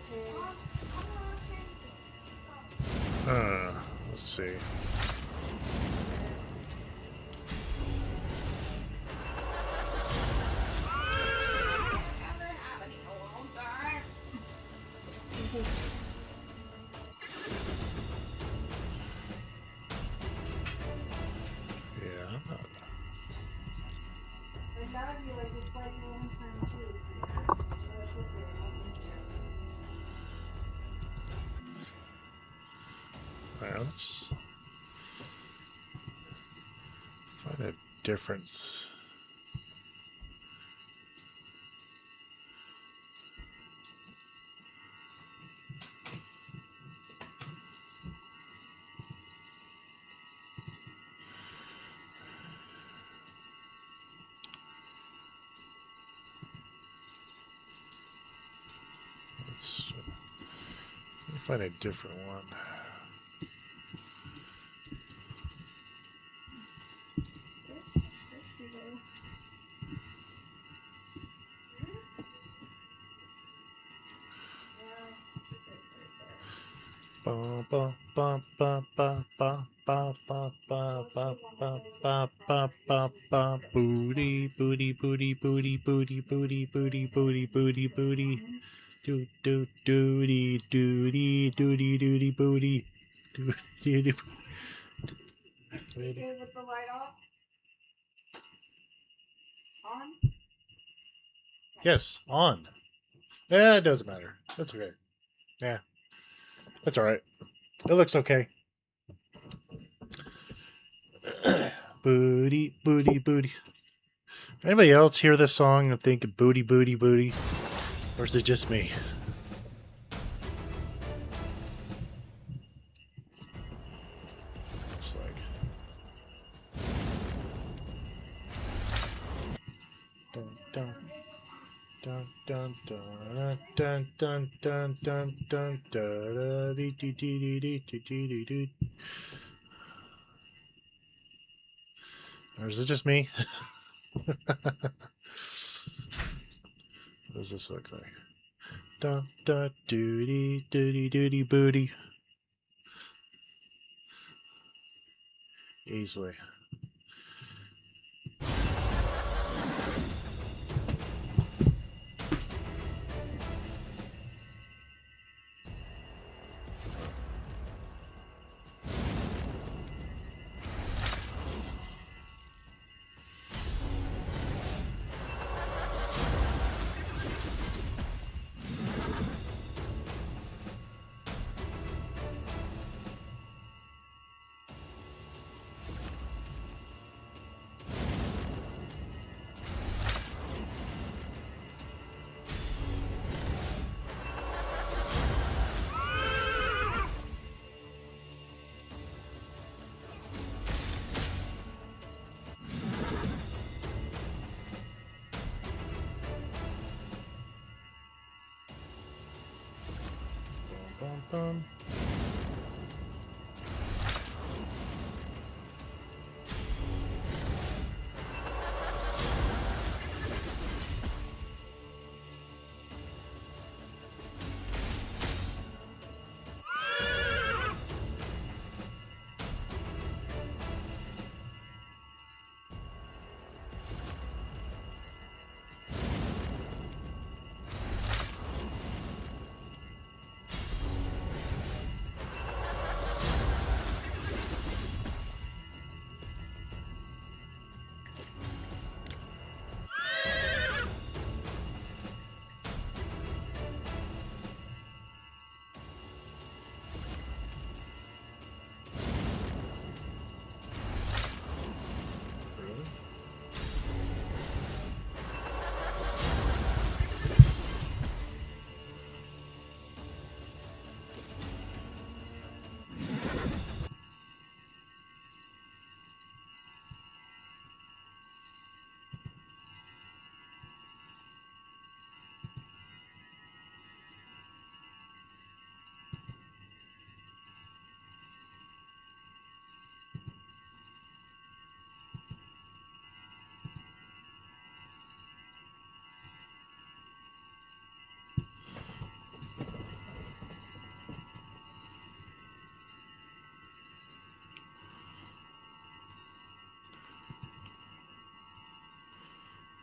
Okay. Let's see. Yeah, I'm not. I love you like it's like a long time too. So that's okay. Alright, let's find a difference. Let me find a different one. Ba ba ba ba ba ba ba ba ba ba ba ba ba ba ba booty booty booty booty booty booty booty booty booty booty do do doody doody doody doody booty doody Okay, with the light off? On? Yes, on. Yeah, it doesn't matter. That's okay. Yeah, that's all right. It looks okay. Booty, booty, booty. Anybody else hear this song and think booty, booty, booty? Or is it just me? Looks like. Dun, dun. Dun dun dun dun dun dun dun dun dun dee dee dee dee dee dee dee. Or is it just me? What does this look like? Dun dun doody doody doody booty. Easily. Bum, bum.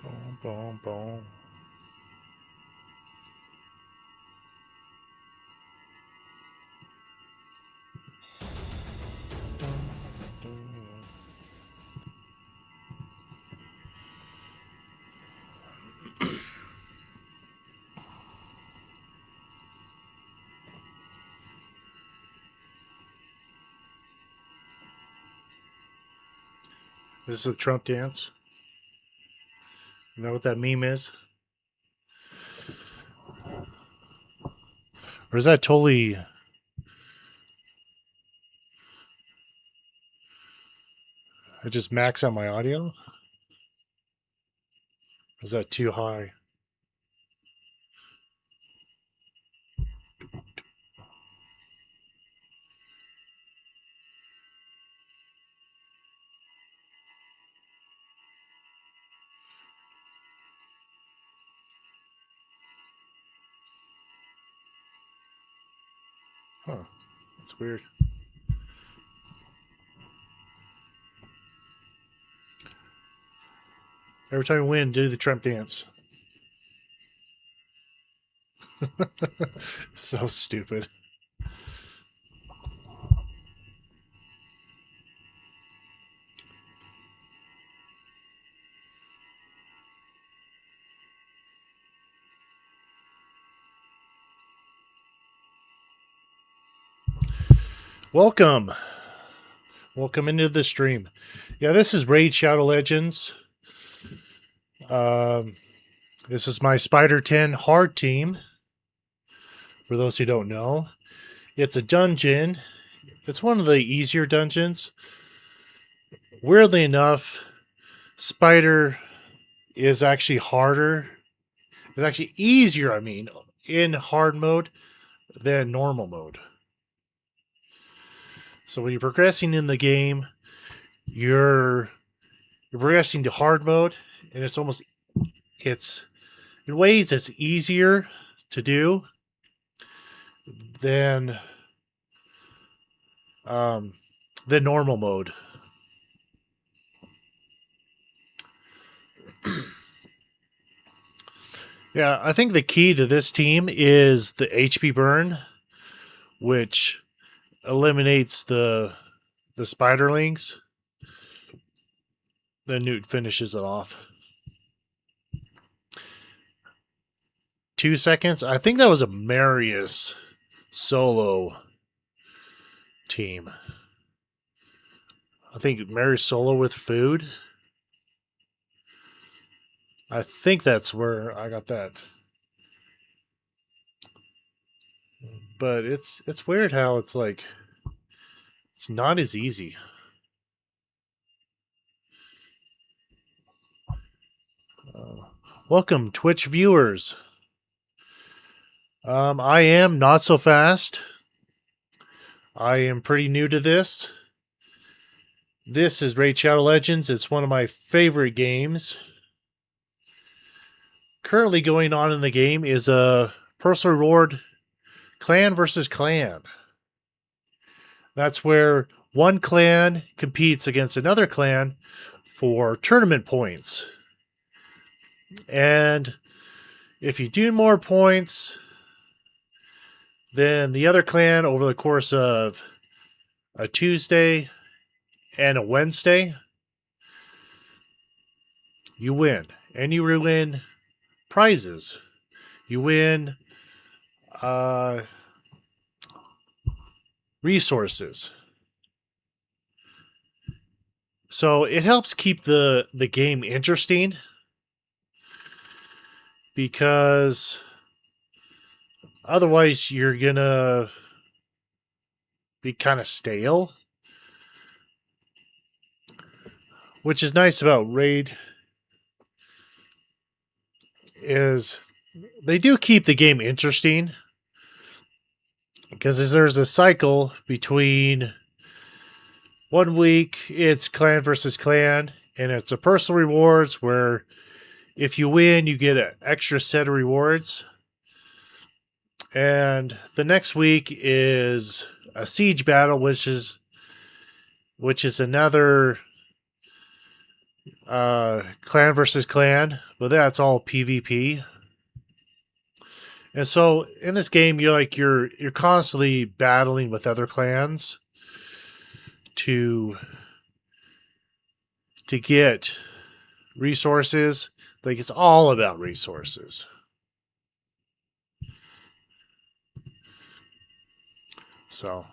Boom, boom, boom. Dun, dun. This is a Trump dance. You know what that meme is? Or is that totally... I just max out my audio? Or is that too high? Huh. That's weird. Every time you win, do the Trump dance. So stupid. Welcome. Welcome into the stream. Yeah, this is Raid Shadow Legends. This is my Spider 10 hard team. For those who don't know, it's a dungeon. It's one of the easier dungeons. Weirdly enough, Spider is actually harder. It's actually easier, I mean, in hard mode than normal mode. So when you're progressing in the game, you're progressing to hard mode, and it's in ways it's easier to do than normal mode. Yeah, I think the key to this team is the HP burn, which eliminates the spiderlings. Then Newt finishes it off. 2 seconds. I think that was a Marius solo team. I think Marius solo with food. I think that's where I got that. But it's weird how it's like it's not as easy. Welcome, Twitch viewers. I am not so fast. I am pretty new to this. This is Raid Shadow Legends. It's one of my favorite games. Currently going on in the game is a personal reward clan versus clan. That's where one clan competes against another clan for tournament points. And if you do more points than the other clan over the course of a Tuesday and a Wednesday, you win. And you win prizes. You win resources. So it helps keep the game interesting, because otherwise you're gonna be kind of stale. Which is nice about Raid is they do keep the game interesting, because there's a cycle between 1 week it's clan versus clan, and it's a personal rewards where if you win you get an extra set of rewards, and the next week is a siege battle, which is another clan versus clan, but that's all PvP. And so in this game, you're constantly battling with other clans to get resources. Like, it's all about resources. So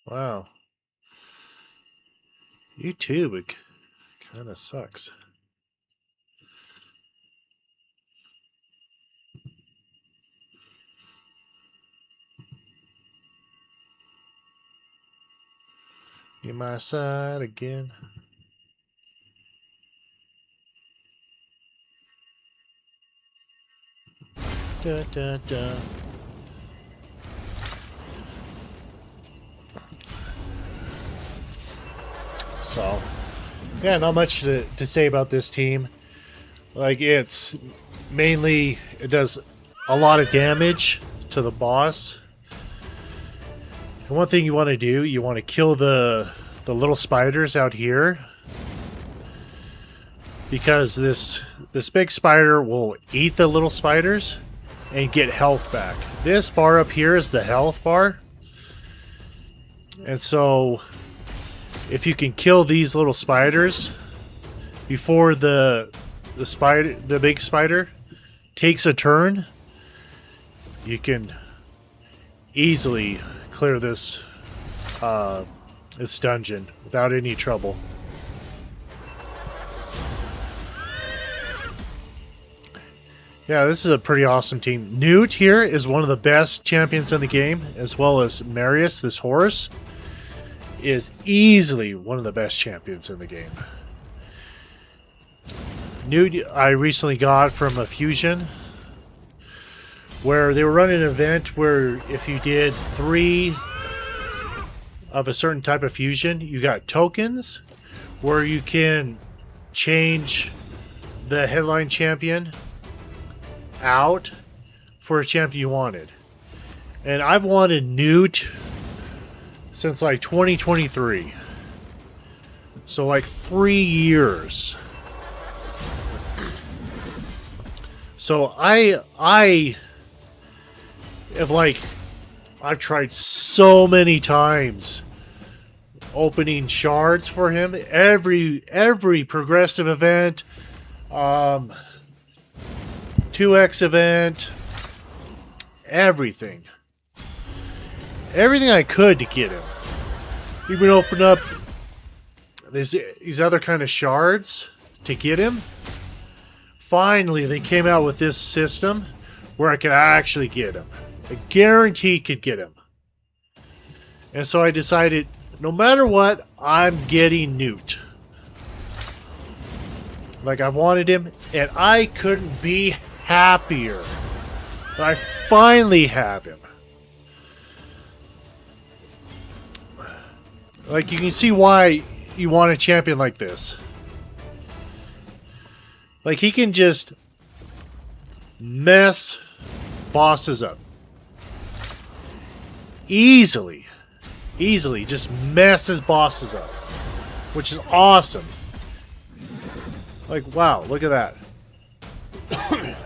wow. YouTube, it kind of sucks. You my side again. Da, da, da. So, yeah, not much to say about this team. Like, it's mainly, it does a lot of damage to the boss. And one thing you want to do, you want to kill the little spiders out here, because this big spider will eat the little spiders and get health back. This bar up here is the health bar. And so if you can kill these little spiders before the big spider takes a turn, you can easily clear this dungeon without any trouble. Yeah, this is a pretty awesome team. Newt here is one of the best champions in the game, as well as Marius, this horse, is easily one of the best champions in the game. Newt I recently got from a fusion, where they were running an event where if you did 3 of a certain type of fusion, you got tokens where you can change the headline champion out for a champion you wanted. And I've wanted Newt since like 2023. So like 3 years. So I have I've tried so many times opening shards for him. Every progressive event, 2x event, everything I could to get him. Even open up these other kind of shards to get him. Finally, they came out with this system where I could actually get him. I guarantee could get him. And so I decided, no matter what, I'm getting Newt. Like, I've wanted him, and I couldn't be happier that I finally have him. Like, you can see why you want a champion like this. Like, he can just mess bosses up. Easily. Easily. Just messes bosses up. Which is awesome. Like, wow, look at that.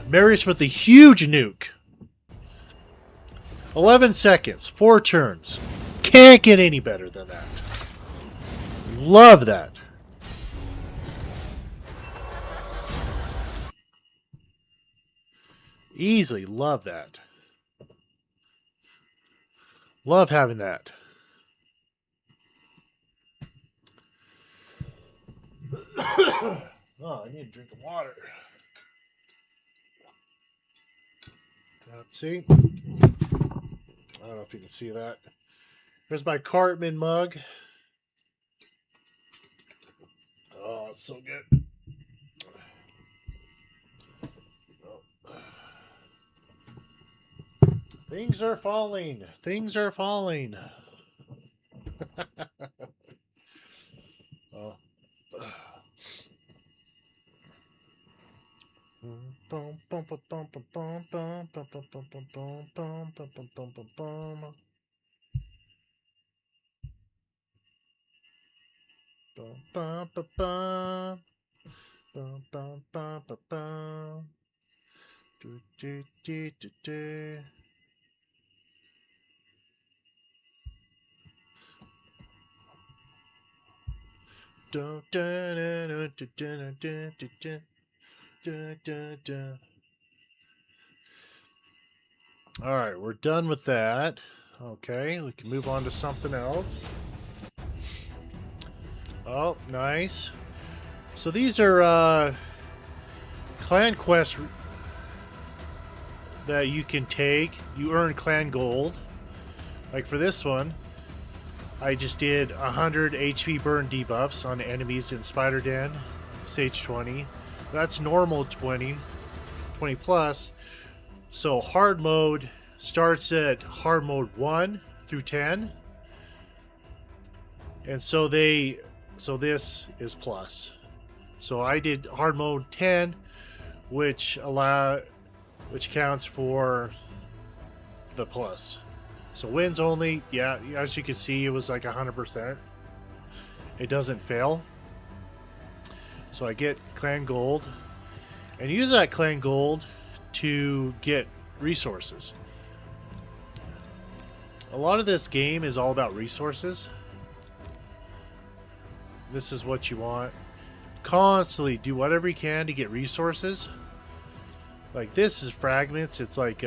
Marius with a huge nuke. 11 seconds. 4 turns. Can't get any better than that. Love that. Easily love that. Love having that. Oh, I need a drink of water. Let's see. I don't know if you can see that. There's my Cartman mug. Oh, it's so good. Things are falling. Things are falling. Oh. All right, we're done with that. Okay, we can move on to something else. Oh, nice. So these are clan quests that you can take. You earn clan gold. Like for this one, I just did 100 HP burn debuffs on enemies in Spider Den, Stage 20. That's normal 20 plus. So hard mode starts at hard mode 1 through 10. And so this is plus. So I did hard mode 10, which counts for the plus. So wins only, yeah, as you can see, it was like 100%. It doesn't fail. So I get clan gold and use that clan gold to get resources. A lot of this game is all about resources. This is what you want. Constantly do whatever you can to get resources. Like this is fragments. It's like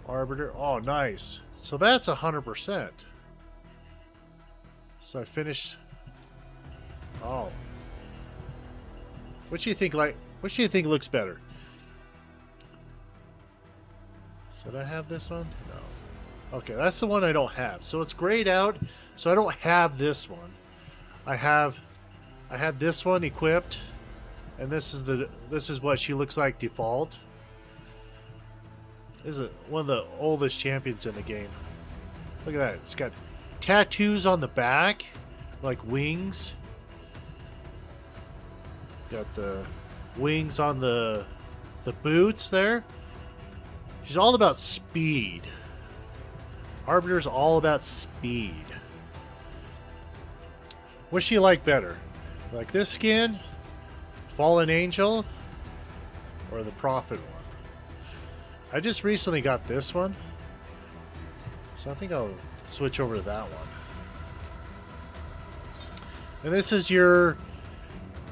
Arbiter. Oh, nice. So that's 100%. So I finished. Oh. What do you think? What do you think looks better? Should I have this one? No. Okay, that's the one I don't have. So it's grayed out. So I don't have this one. I had this one equipped, and this is what she looks like default. This is one of the oldest champions in the game. Look at that. It's got tattoos on the back, like wings. Got the wings on the boots there. She's all about speed. Arbiter's all about speed. What's she like better? Like this skin, Fallen Angel, or the Prophet one? I just recently got this one, so I think I'll switch over to that one. And this is your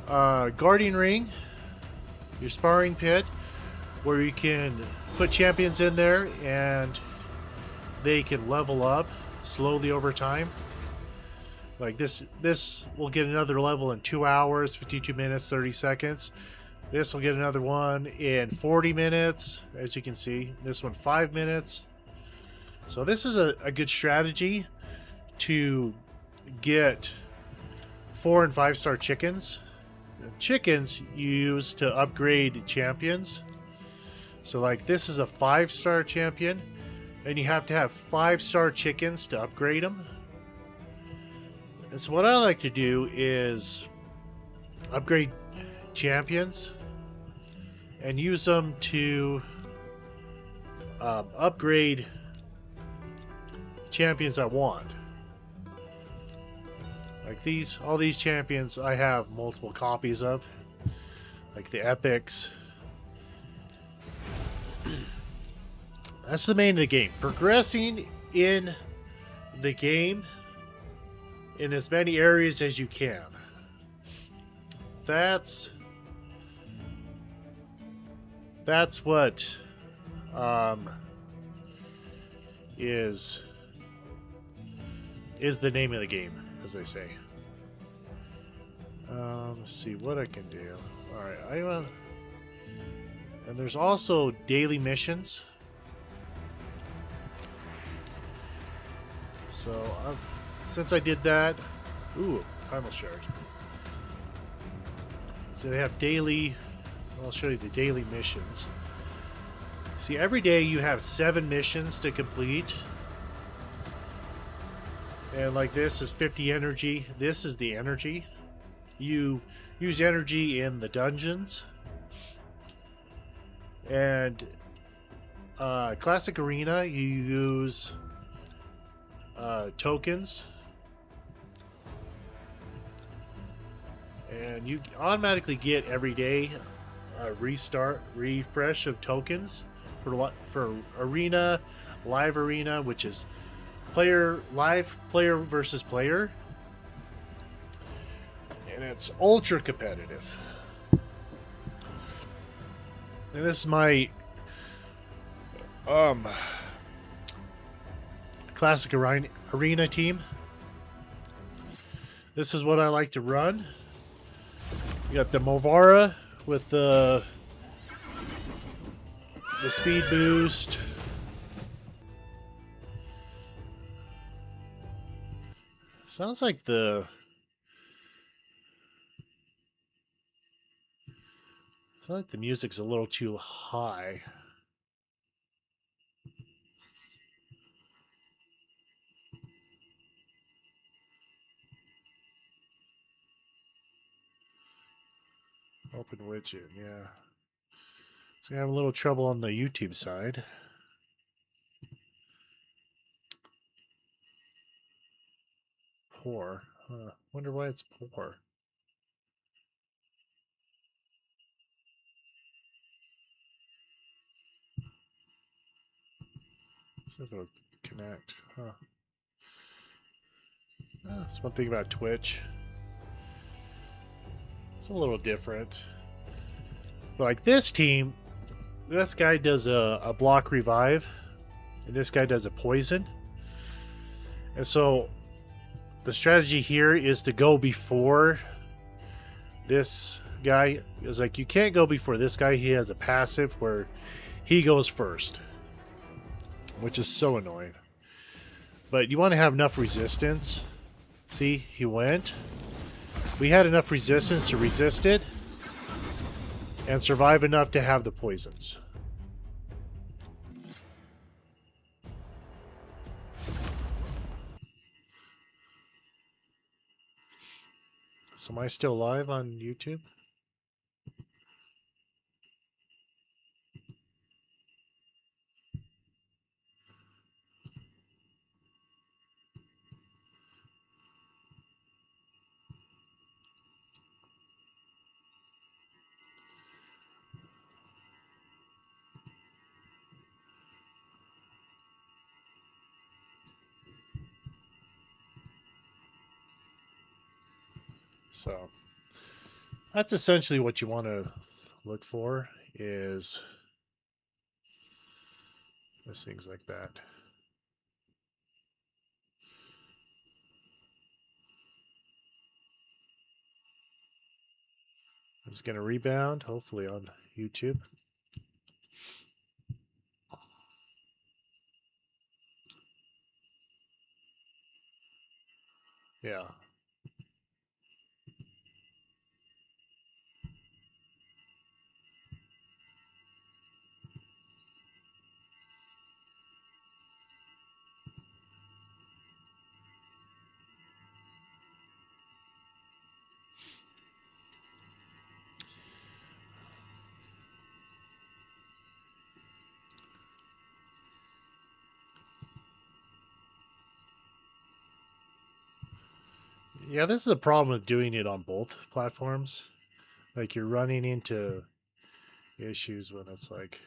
guardian ring, your sparring pit, where you can put champions in there and they can level up slowly over time. Like this will get another level in 2 hours, 52 minutes, 30 seconds. This will get another one in 40 minutes, as you can see. This one 5 minutes. So this is a good strategy to get 4- and 5-star chickens. chickens you use to upgrade champions. So like this is a 5-star champion, and you have to have 5-star chickens to upgrade them. And so what I like to do is upgrade champions and use them to upgrade champions I want. Like these, all these champions I have multiple copies of, like the epics. That's the main of the game. Progressing in the game in as many areas as you can. That's what is the name of the game, as they say. Let's see what I can do. All right, and there's also daily missions. So since I did that, ooh, primal shard. So they have daily. I'll show you the daily missions. See, every day you have 7 missions to complete. And like this is 50 energy. This is the energy. You use energy in the dungeons. And classic arena, you use tokens. And you automatically get every day a refresh of tokens for arena, live arena, which is live player versus player, and it's ultra competitive. And this is my classic arena team. This is what I like to run. You got the Movara with the speed boost. Sounds like the music's a little too high. Open widget, yeah. It's gonna have a little trouble on the YouTube side. Poor. Wonder why it's poor. See if it'll connect. Huh. That's one thing about Twitch. It's a little different. Like this team, this guy does a block revive, and this guy does a poison. And so the strategy here is to go before this guy. Is like you can't go before this guy. He has a passive where he goes first, which is so annoying. But you want to have enough resistance. See, he went. We had enough resistance to resist it and survive enough to have the poisons. So am I still live on YouTube? So that's essentially what you want to look for is things like that. It's going to rebound, hopefully on YouTube. Yeah. Yeah, this is a problem with doing it on both platforms. Like you're running into issues when it's like